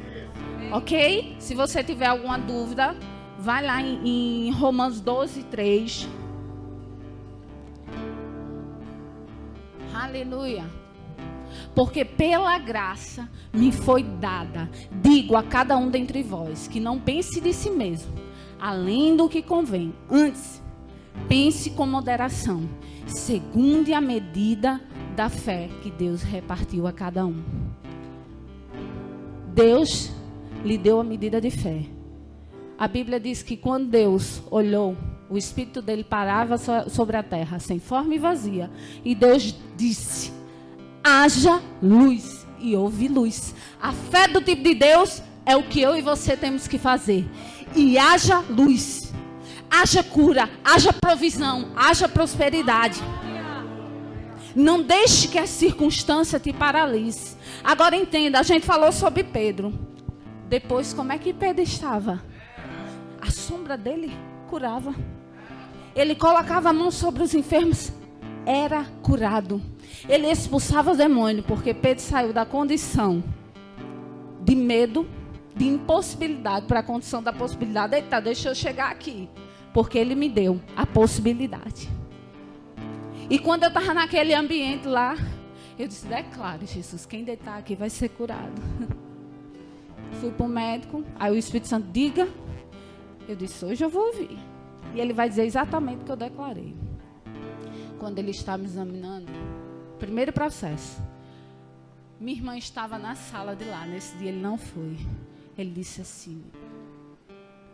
Ok? Se você tiver alguma dúvida, vai lá em Romanos 12, 3. Aleluia. Porque pela graça me foi dada, digo a cada um dentre vós, que não pense de si mesmo, além do que convém. Antes, pense com moderação, segundo a medida da fé que Deus repartiu a cada um. Deus lhe deu a medida de fé. A Bíblia diz que quando Deus olhou, o Espírito dele parava sobre a terra, sem forma e vazia. E Deus disse, haja luz, e houve luz. A fé do tipo de Deus é o que eu e você temos que fazer. E haja luz, haja cura, haja provisão, haja prosperidade. Não deixe que a circunstância te paralise. Agora entenda, a gente falou sobre Pedro. Depois, como é que Pedro estava? A sombra dele curava. Ele colocava a mão sobre os enfermos, era curado. Ele expulsava o demônio, porque Pedro saiu da condição de medo, de impossibilidade, para a condição da possibilidade. Eita, deixa eu chegar aqui, porque ele me deu a possibilidade. E quando eu estava naquele ambiente lá, Eu disse, declare, Jesus, quem deitar aqui vai ser curado. Fui para o médico, aí o Espírito Santo, diga. Eu disse, hoje eu vou ouvir. E ele vai dizer exatamente o que eu declarei. Quando ele está me examinando, primeiro processo, minha irmã estava na sala de lá, nesse dia ele não foi. Ele disse assim,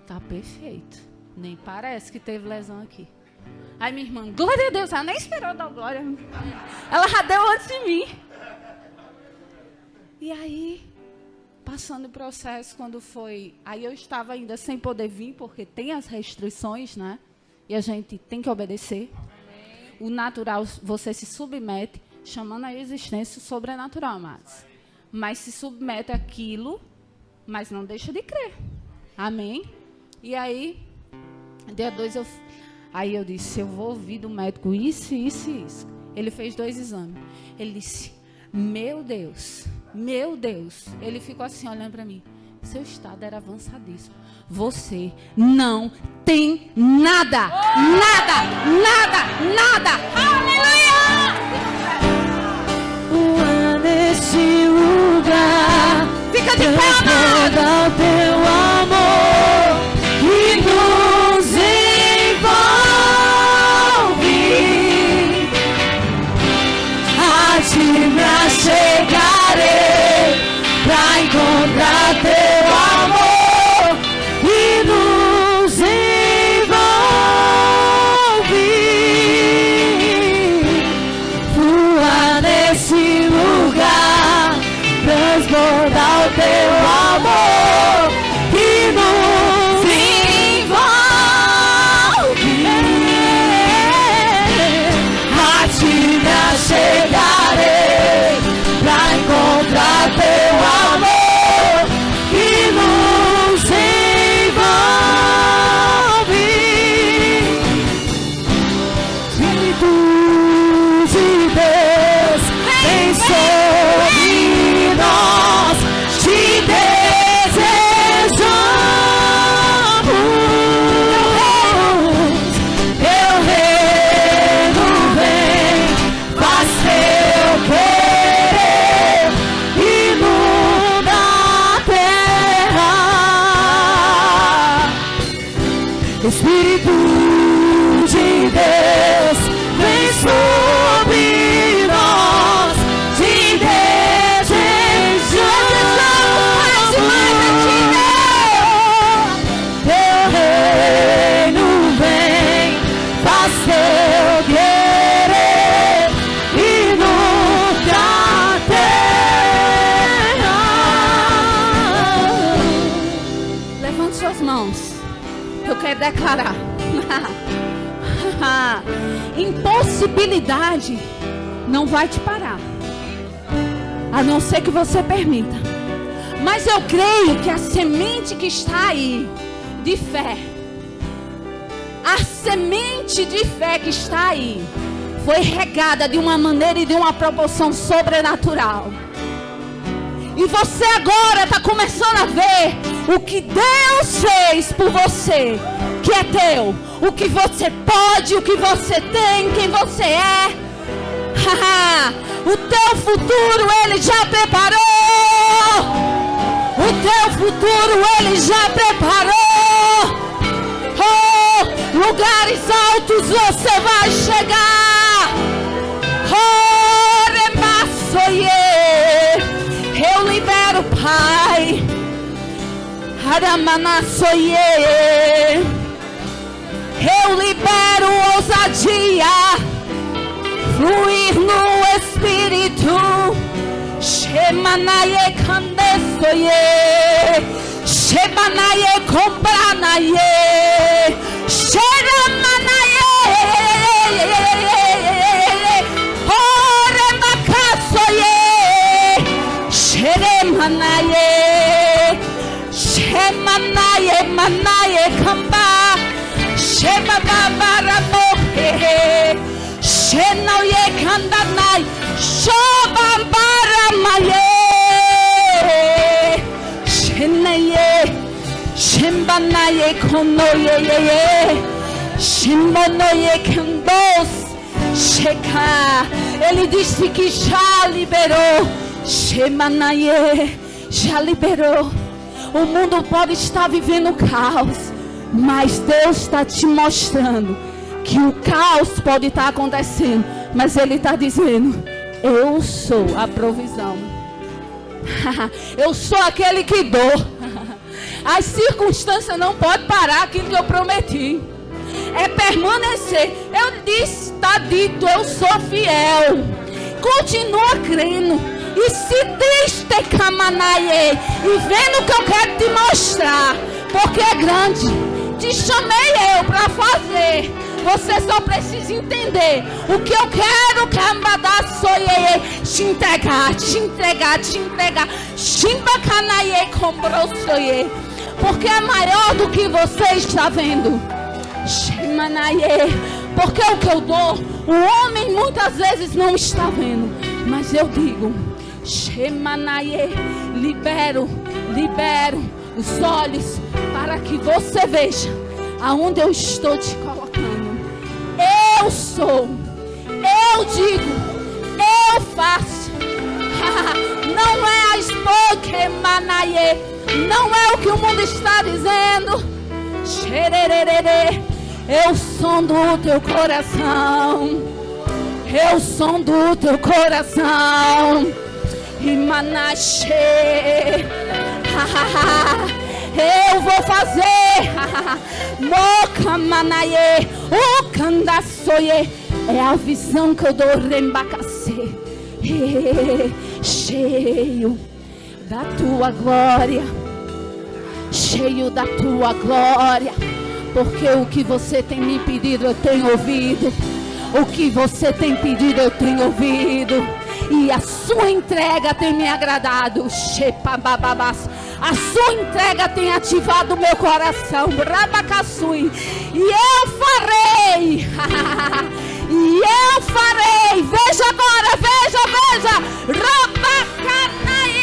tá perfeito, nem parece que teve lesão aqui. Aí minha irmã, glória a Deus, ela nem esperou dar glória. Ela já deu antes de mim. E aí, passando o processo, quando foi... Aí eu estava ainda sem poder vir, porque tem as restrições, né? E a gente tem que obedecer. O natural, você se submete, chamando a existência o sobrenatural, amados. Mas se submete àquilo, mas não deixa de crer. Amém? E aí, dia 2, aí eu disse, eu vou ouvir do médico isso, isso e isso. Ele fez 2 exames. Ele disse, meu Deus. Ele ficou assim, olhando para mim. Seu estado era avançadíssimo. Você não tem nada. Aleluia! Neste lugar, fica de pé, amado. O teu amor que nos envolve. A ti me achegarei pra encontrar teu amor que nos envolve. Flua nesse lugar, transbordar o teu amor que nos envolve. A ti me achegarei pra encontrar teu amor que nos envolve. Espírito de Deus, vem sobre nós, te desejamos. Teu reino vem, faz teu querer, inunda a terra. Espírito de Deus, vem sobre nós, te desejamos. Teu reino vem, faz teu querer, inunda a terra. Levante suas mãos. Eu quero declarar. Impossibilidade não vai te parar, a não ser que você permita. Mas eu creio que a semente que está aí, de fé, a semente de fé que está aí, foi regada de uma maneira e de uma proporção sobrenatural. E você agora está começando a ver o que Deus fez por você, que é teu, o que você pode, o que você tem, quem você é. O teu futuro Ele já preparou. O teu futuro Ele já preparou. Oh, lugares altos você vai chegar. Oh, remassoye. Eu libero, Pai. Aramanassoye. Eu libero ousadia, fluir no Espírito. Shemanaye kandesoye, Shemanaye kombranaye, Sheramanaye, Oremakasoye, Sheremanaye, Shemanaye manaye kamba. Shema babara mohe, shena ye kandanai, shobambara maye, shena ye, shembana ye kono ye, shimono ye kandos, Checa. Ele disse que já liberou. Shemanaye. Já liberou. O mundo pode estar vivendo caos, mas Deus está te mostrando que o caos pode estar acontecendo, mas Ele está dizendo: eu sou a provisão. Eu sou aquele que dou. As circunstâncias não podem parar aquilo que eu prometi. É permanecer. Eu disse, está dito, eu sou fiel. Continua crendo. E se triste, camanaie, e vendo o que eu quero te mostrar, porque é grande. Te chamei eu para fazer. Você só precisa entender o que eu quero, te entregar, te entregar, te entregar. Porque é maior do que você está vendo. Porque o que eu dou, o homem muitas vezes não está vendo. Mas eu digo, libero os olhos para que você veja aonde eu estou te colocando. Eu sou, eu digo, eu faço. Não é a espoque, não é o que o mundo está dizendo. Eu sondo o teu coração. Eu sondo o teu coração. Imanache. Eu vou fazer. Mocamanaye. O candaçoye. É a visão que eu dou. Rembacacê. Cheio da tua glória. Cheio da tua glória. Porque o que você tem me pedido eu tenho ouvido. O que você tem pedido eu tenho ouvido. E a sua entrega tem me agradado. A sua entrega tem ativado o meu coração. E eu farei. E eu farei. Veja agora, veja. Rabacanaie.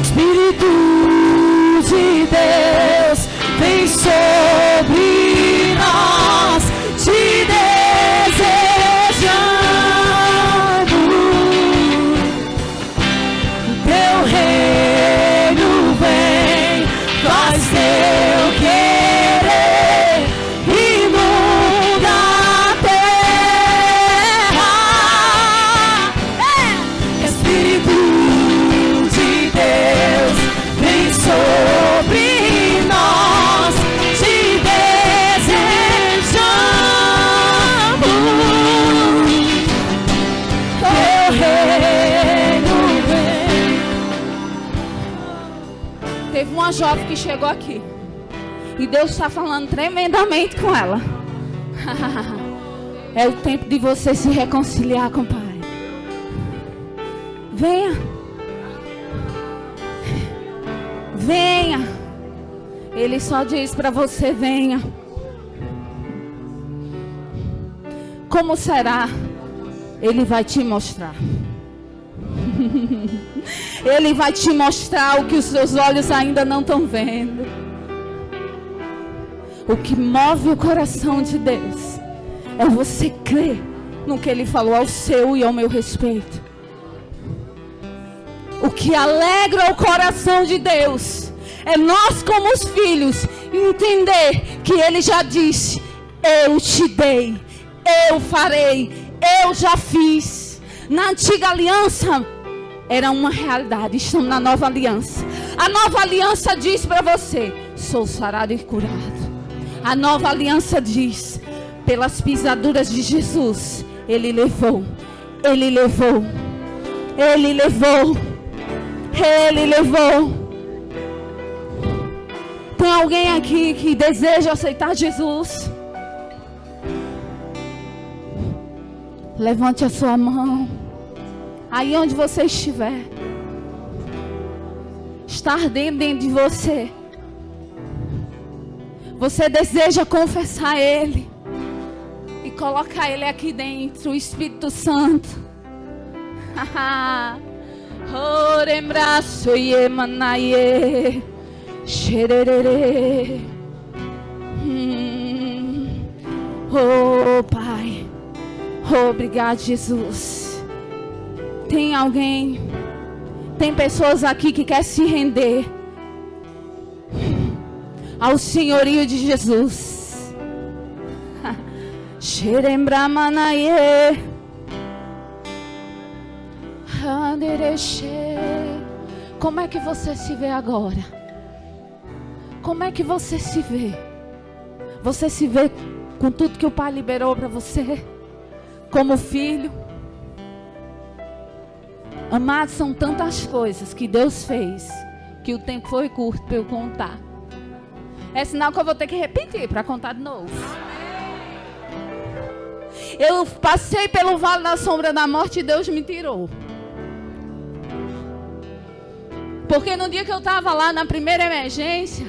Espírito de Deus, vem sobre nós, te desejando. Teu reino vem, faz teu querer, inunda a terra. Espírito de Deus, vem sobre nós, te desejamos. Teu reino vem. Teve uma jovem que chegou aqui e Deus está falando tremendamente com ela. É o tempo de você se reconciliar com o Pai. Venha. Venha. Ele só diz para você: venha. Como será? Ele vai te mostrar. Ele vai te mostrar o que os seus olhos ainda não estão vendo. O que move o coração de Deus é você crer no que Ele falou ao seu e ao meu respeito. O que alegra o coração de Deus é nós, como os filhos, entender que Ele já disse: eu te dei, eu farei, eu já fiz. Na antiga aliança era uma realidade, estamos na nova aliança. A nova aliança diz para você: sou sarado e curado. A nova aliança diz: pelas pisaduras de Jesus, Ele levou, Ele levou, Ele levou, Ele levou. Tem alguém aqui que deseja aceitar Jesus? Levante a sua mão. Aí onde você estiver, está ardendo dentro de você. Você deseja confessar Ele e colocar Ele aqui dentro, o Espírito Santo. Orembraço e emanaie. Xererê. Oh, Pai. Oh, obrigado, Jesus. Tem alguém, tem pessoas aqui que querem se render ao senhorio de Jesus. Xerembramanaie. Como é que você se vê agora? Como é que você se vê? Você se vê com tudo que o Pai liberou para você? Como filho? Amados, são tantas coisas que Deus fez que o tempo foi curto para eu contar. É sinal que eu vou ter que repetir para contar de novo. Eu passei pelo vale da sombra da morte e Deus me tirou. Porque no dia que eu estava lá na primeira emergência,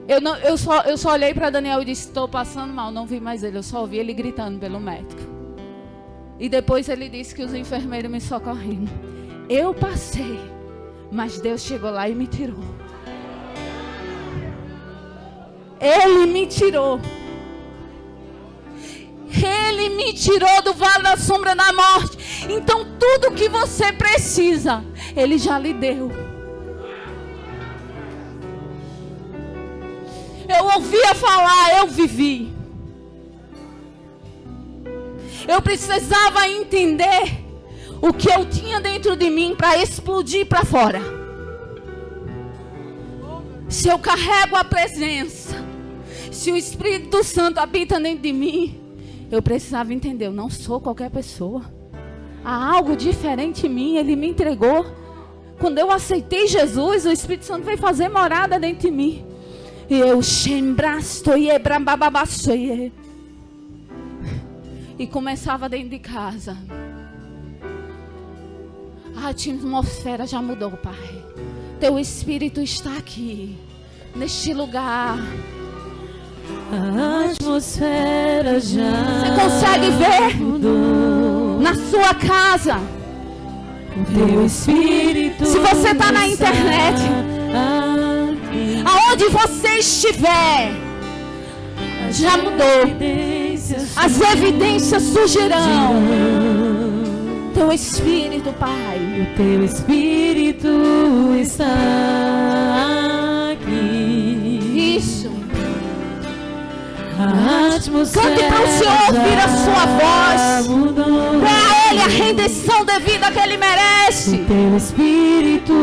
eu só olhei para Daniel e disse: estou passando mal, não vi mais ele. Eu só ouvi ele gritando pelo médico. E depois ele disse que os enfermeiros me socorriam. Eu passei, mas Deus chegou lá e me tirou. Ele me tirou. Ele me tirou do vale da sombra da morte. Então tudo que você precisa, Ele já lhe deu. Eu ouvia falar, eu vivi. Eu precisava entender o que eu tinha dentro de mim para explodir para fora. Se eu carrego a presença, se o Espírito Santo habita dentro de mim, eu precisava entender, eu não sou qualquer pessoa. Há algo diferente em mim, Ele me entregou. Quando eu aceitei Jesus, o Espírito Santo veio fazer morada dentro de mim. E eu e começava dentro de casa. A atmosfera já mudou, Pai. Teu Espírito está aqui, neste lugar. A atmosfera já Você consegue ver mudou. Na sua casa? O teu Espírito. Se você está na internet, aqui, aonde você estiver, já mudou. As evidências surgirão. Teu Espírito, Pai. O teu Espírito está aqui. Isso. A atmosfera Cante para o Senhor ouvir a sua voz. mudou. Dê a Ele a rendição devida que Ele merece. O teu Espírito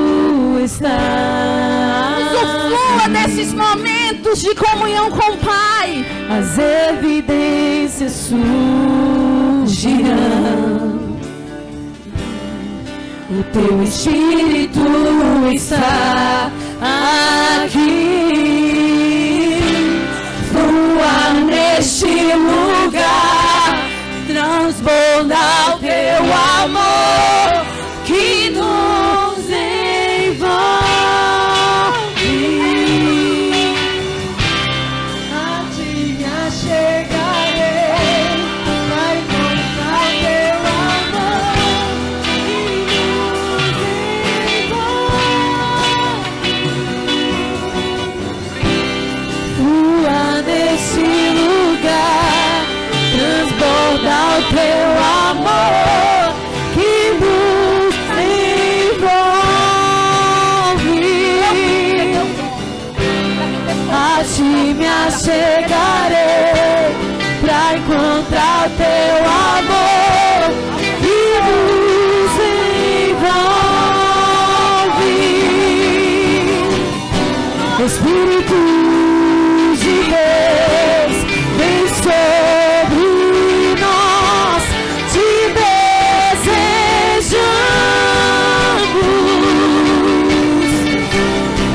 está Usufrua desses momentos de comunhão com o Pai. As evidências surgirão. O teu Espírito está aqui. Flua neste lugar, transborda o teu amor que nos envolve. A ti me achegarei, vai encontrar o teu amor que nos envolve. Flua nesse lugar, transborda o teu amor que nos envolve. A ti me achegarei pra encontrar o teu amor que nos envolve. Espírito de Deus, vem sobre nós, te desejamos.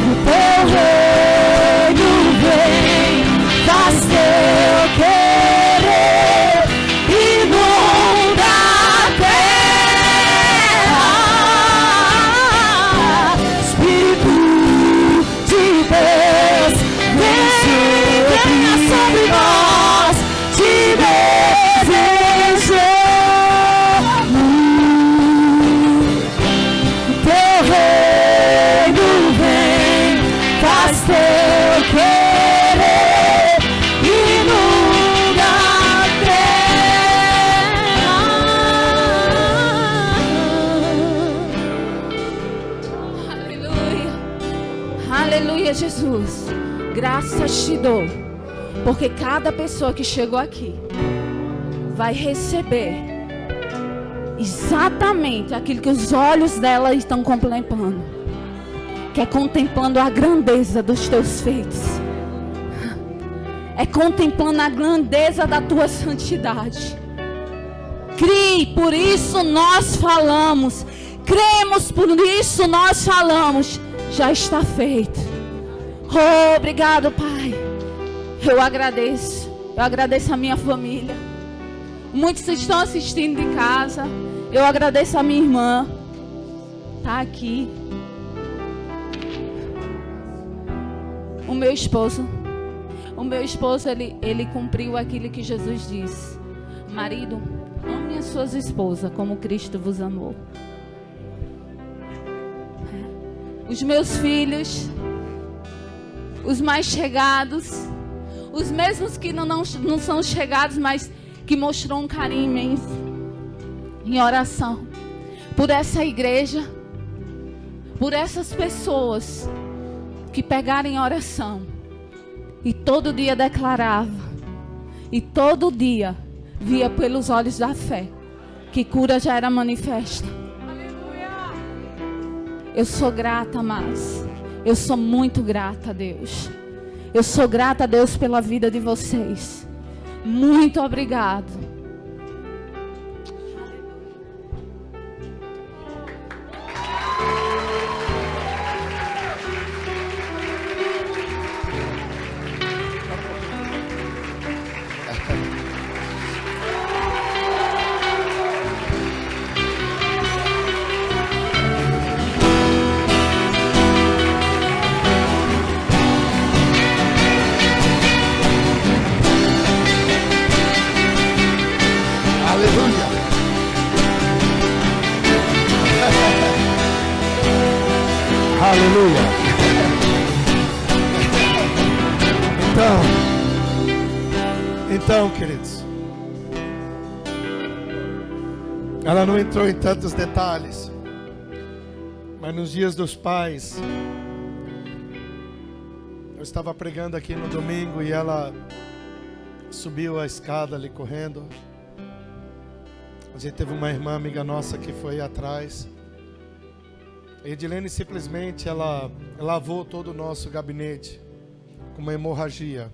O teu reino vem, faz teu querer, inunda a terra. Espírito de Deus, Aleluia, Jesus. Graças te dou, porque cada pessoa que chegou aqui vai receber exatamente aquilo que os olhos dela estão contemplando, que é contemplando a grandeza dos teus feitos, é contemplando a grandeza da tua santidade. Crie, por isso nós falamos. Cremos, por isso nós falamos. Já está feito. Oh, obrigado, Pai. Eu agradeço. Eu agradeço a minha família. Muitos estão assistindo de casa. Eu agradeço a minha irmã. Está aqui. O meu esposo. O meu esposo, ele cumpriu aquilo que Jesus disse. Marido, ame as suas esposas como Cristo vos amou. Os meus filhos, os mais chegados, os mesmos que não são chegados, mas que mostrou um carinho imenso, em oração, por essa igreja, por essas pessoas que pegaram em oração, e todo dia declarava, e todo dia via pelos olhos da fé, que cura já era manifesta. Eu sou grata, mas eu sou muito grata a Deus. Eu sou grata a Deus pela vida de vocês. Muito obrigado. Aleluia. Então, queridos, ela não entrou em tantos detalhes, mas nos dias dos pais, eu estava pregando aqui no domingo e ela subiu a escada ali correndo. A gente teve uma irmã amiga nossa que foi atrás. A Edilene simplesmente ela lavou todo o nosso gabinete com uma hemorragia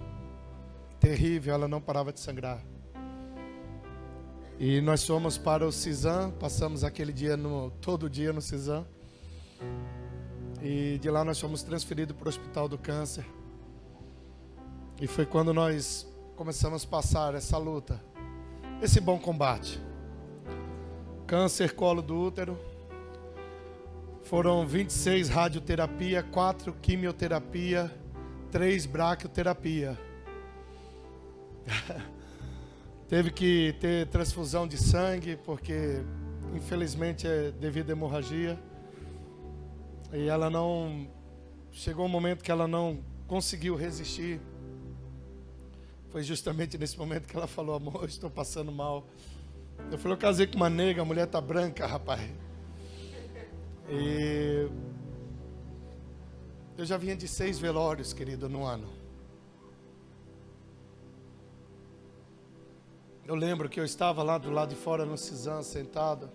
terrível, ela não parava de sangrar. E nós fomos para o Cisam, passamos aquele dia todo dia no Cisam. E de lá nós fomos transferidos para o Hospital do Câncer. E foi quando nós começamos a passar essa luta, esse bom combate. Câncer, colo do útero. Foram 26 radioterapia, 4 quimioterapia, 3 braquioterapia. Teve que ter transfusão de sangue, porque infelizmente é devido à hemorragia. E ela não... Chegou um momento que ela não conseguiu resistir. Foi justamente nesse momento que ela falou: amor, eu estou passando mal. Eu falei: eu casei com uma nega, a mulher tá branca, rapaz. E eu já vinha de 6 velórios, querido, no ano. Eu lembro que eu estava lá do lado de fora no Cisam, sentado.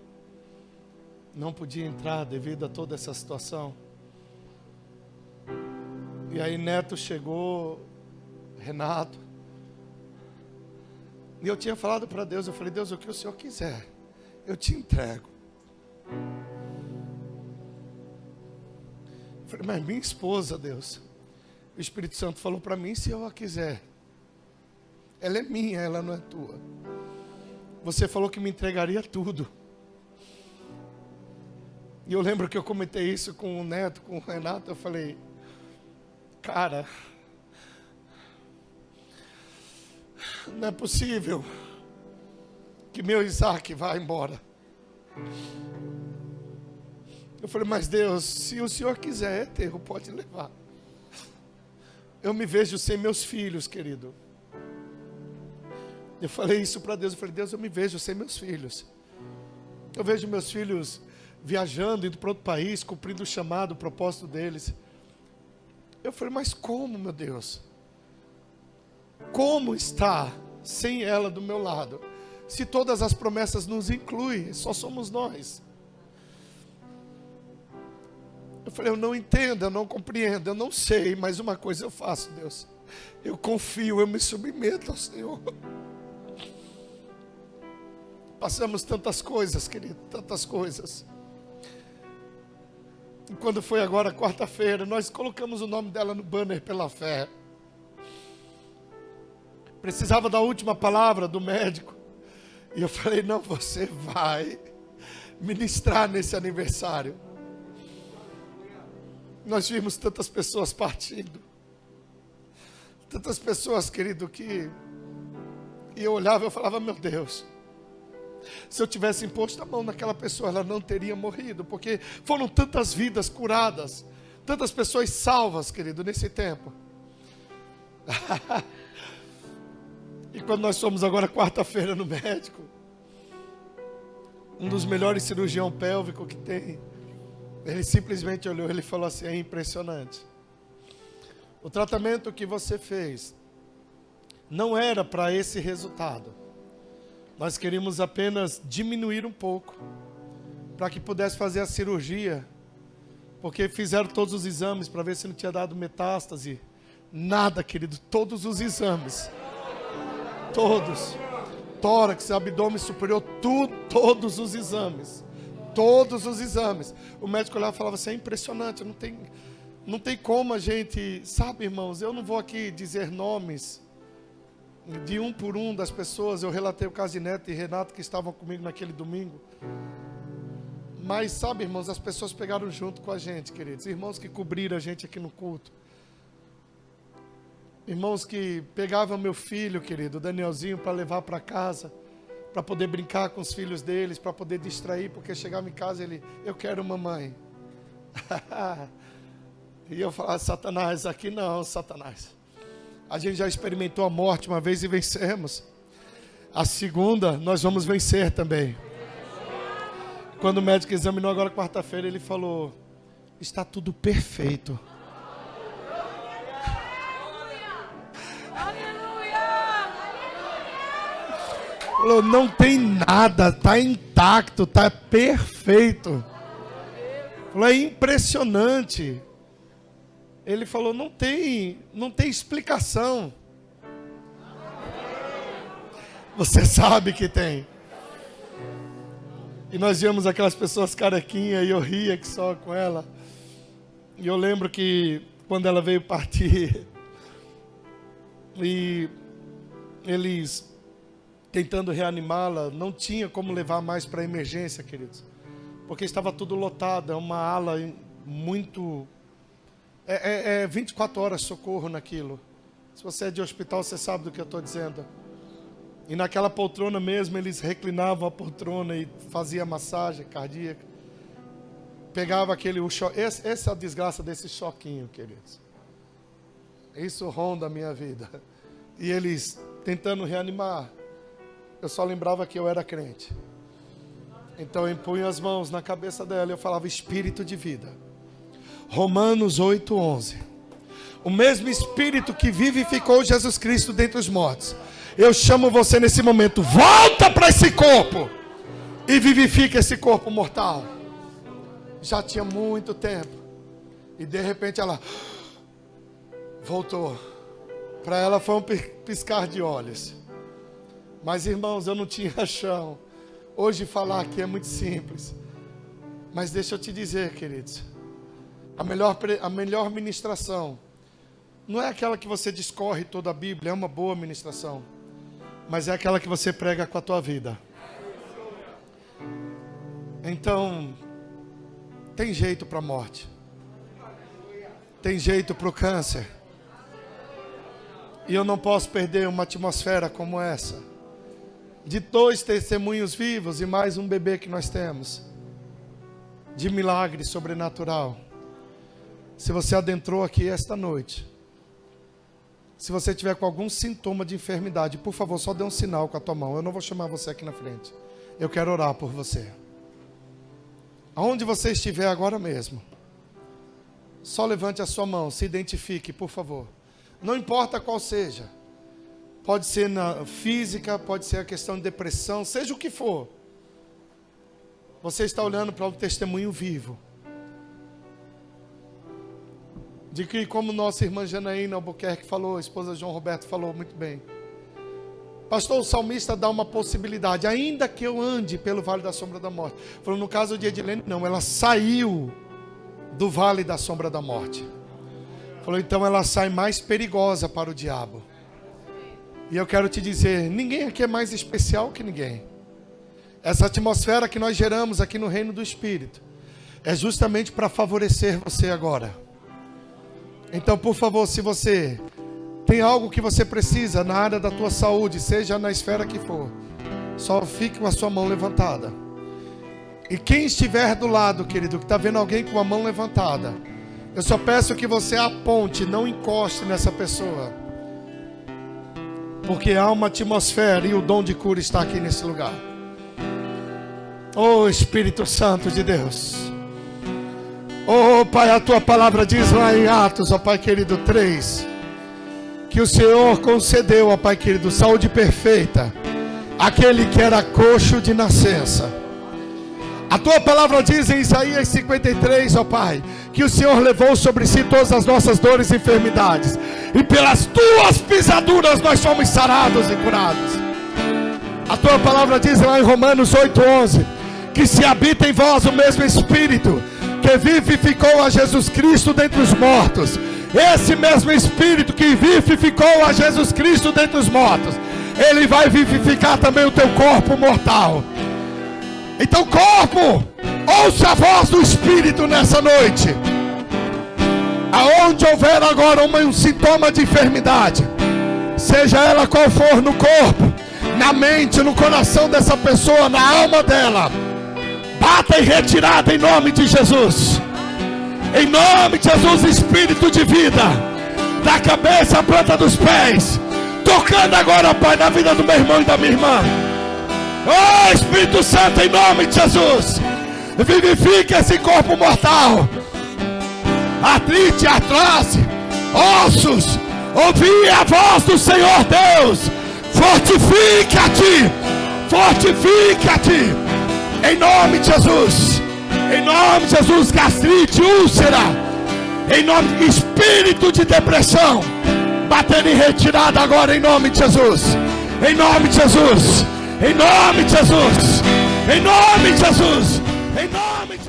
Não podia entrar devido a toda essa situação. E aí Neto chegou, Renato. E eu tinha falado para Deus, eu falei: Deus, o que o Senhor quiser, eu te entrego. Eu falei: mas minha esposa, Deus, o Espírito Santo falou para mim: se eu a quiser, ela é minha, ela não é tua. Você falou que me entregaria tudo. E eu lembro que eu comentei isso com o Neto, com o Renato. Eu falei: cara, não é possível que meu Isaac vá embora. Eu falei: mas Deus, se o Senhor quiser, é teu, pode levar. Eu me vejo sem meus filhos, querido. Eu falei isso para Deus. Eu falei: Deus, eu me vejo sem meus filhos. Eu vejo meus filhos viajando, indo para outro país, cumprindo o chamado, o propósito deles. Eu falei, mas como, meu Deus? Como estar sem ela do meu lado? Se todas as promessas nos incluem, só somos nós. Eu falei, eu não entendo, eu não compreendo, eu não sei, mas uma coisa eu faço, Deus. Eu confio, eu me submeto ao Senhor. Passamos tantas coisas, querido, tantas coisas. E quando foi agora, quarta-feira, nós colocamos o nome dela no banner pela fé. Precisava da última palavra do médico. E eu falei, não, você vai ministrar nesse aniversário. Nós vimos tantas pessoas partindo. Tantas pessoas, querido, que... E eu olhava e eu falava, meu Deus... Se eu tivesse imposto a mão naquela pessoa, ela não teria morrido, porque foram tantas vidas curadas, tantas pessoas salvas, querido, nesse tempo. E quando nós fomos agora quarta-feira no médico, um dos melhores cirurgião pélvico que tem, ele simplesmente olhou, ele falou assim, é impressionante. O tratamento que você fez não era para esse resultado. Nós queríamos apenas diminuir um pouco, para que pudesse fazer a cirurgia, porque fizeram todos os exames para ver se não tinha dado metástase. Nada, querido, todos os exames. Todos. Tórax, abdômen superior, tudo, todos os exames. Todos os exames. O médico olhava e falava assim, é impressionante, não tem como a gente... Sabe, irmãos, eu não vou aqui dizer nomes... De um por um das pessoas, eu relatei o caso de Neto e Renato que estavam comigo naquele domingo. Mas sabe, irmãos, as pessoas pegaram junto com a gente, queridos. Irmãos que cobriram a gente aqui no culto. Irmãos que pegavam meu filho, querido, o Danielzinho, para levar para casa, para poder brincar com os filhos deles, para poder distrair, porque chegava em casa ele, eu quero mamãe. E eu falava, Satanás, aqui não, Satanás. A gente já experimentou a morte uma vez e vencemos. A segunda, nós vamos vencer também. Quando o médico examinou agora quarta-feira, ele falou, está tudo perfeito. Falou, não tem nada, está intacto, está perfeito. Falou, é impressionante. Ele falou, não tem explicação. Você sabe que tem. E nós víamos aquelas pessoas carequinhas e eu ria que só com ela. E eu lembro que quando ela veio partir, e eles tentando reanimá-la, não tinha como levar mais para a emergência, queridos. Porque estava tudo lotado, é uma ala muito... 24 horas socorro naquilo. Se você é de hospital, você sabe do que eu estou dizendo. E naquela poltrona mesmo, eles reclinavam a poltrona e faziam massagem cardíaca. Pegava aquele... Essa é a desgraça desse choquinho, queridos. Isso ronda a minha vida. E eles tentando reanimar. Eu só lembrava que eu era crente. Então eu impunho as mãos na cabeça dela e eu falava, espírito de vida. Romanos 8:11. O mesmo Espírito que vivificou Jesus Cristo dentre os mortos. Eu chamo você nesse momento, volta para esse corpo e vivifica esse corpo mortal. Já tinha muito tempo. E de repente ela voltou. Para ela foi um piscar de olhos. Mas irmãos, eu não tinha chão. Hoje falar aqui é muito simples. Mas deixa eu te dizer, queridos. A melhor ministração não é aquela que você discorre toda a Bíblia, é uma boa ministração, mas é aquela que você prega com a tua vida. Então, tem jeito para a morte, tem jeito para o câncer, e eu não posso perder uma atmosfera como essa, de 2 testemunhos vivos e mais um bebê que nós temos, de milagre sobrenatural. Se você adentrou aqui esta noite, se você tiver com algum sintoma de enfermidade, por favor, só dê um sinal com a tua mão. Eu não vou chamar você aqui na frente. Eu quero orar por você. Aonde você estiver agora mesmo, Só levante a sua mão, se identifique, por favor. Não importa qual seja. Pode ser na física, pode ser a questão de depressão, seja o que for. Você está olhando para um testemunho vivo. De que, como nossa irmã Janaína Albuquerque falou, a esposa de João Roberto falou muito bem. Pastor, o salmista dá uma possibilidade, ainda que eu ande pelo vale da sombra da morte. Falou, no caso de Edilene, não, ela saiu do vale da sombra da morte. Falou, então ela sai mais perigosa para o diabo. E eu quero te dizer, ninguém aqui é mais especial que ninguém. Essa atmosfera que nós geramos aqui no reino do Espírito é justamente para favorecer você agora. Então, por favor, se você tem algo que você precisa na área da tua saúde, seja na esfera que for, só fique com a sua mão levantada. E quem estiver do lado, querido, que está vendo alguém com a mão levantada, eu só peço que você aponte, não encoste nessa pessoa. Porque há uma atmosfera e o dom de cura está aqui nesse lugar. Oh Espírito Santo de Deus. Oh Pai, a tua palavra diz lá em Atos, ó Pai querido 3, que o Senhor concedeu, ó Pai querido, saúde perfeita àquele que era coxo de nascença. A tua palavra diz em Isaías 53, ó Pai, que o Senhor levou sobre si todas as nossas dores e enfermidades, e pelas tuas pisaduras nós somos sarados e curados. A tua palavra diz lá em Romanos 8:11, que se habita em vós o mesmo Espírito que vivificou a Jesus Cristo dentre os mortos, esse mesmo Espírito que vivificou a Jesus Cristo dentre os mortos, ele vai vivificar também o teu corpo mortal. Então, corpo, ouça a voz do Espírito nessa noite. Aonde houver agora um sintoma de enfermidade, seja ela qual for, no corpo, na mente, no coração dessa pessoa, na alma dela, bata em retirada em nome de Jesus. Em nome de Jesus, Espírito de vida, da cabeça à planta dos pés, tocando agora, Pai, na vida do meu irmão e da minha irmã. Oh Espírito Santo, em nome de Jesus, vivifica esse corpo mortal, artrite, artrose, ossos, ouvi a voz do Senhor Deus, fortifica-te, fortifica-te, em nome de Jesus, em nome de Jesus, gastrite, úlcera, em nome de espírito de depressão, batendo em retirada agora em nome de Jesus, em nome de Jesus, em nome de Jesus, em nome de Jesus, em nome de Jesus.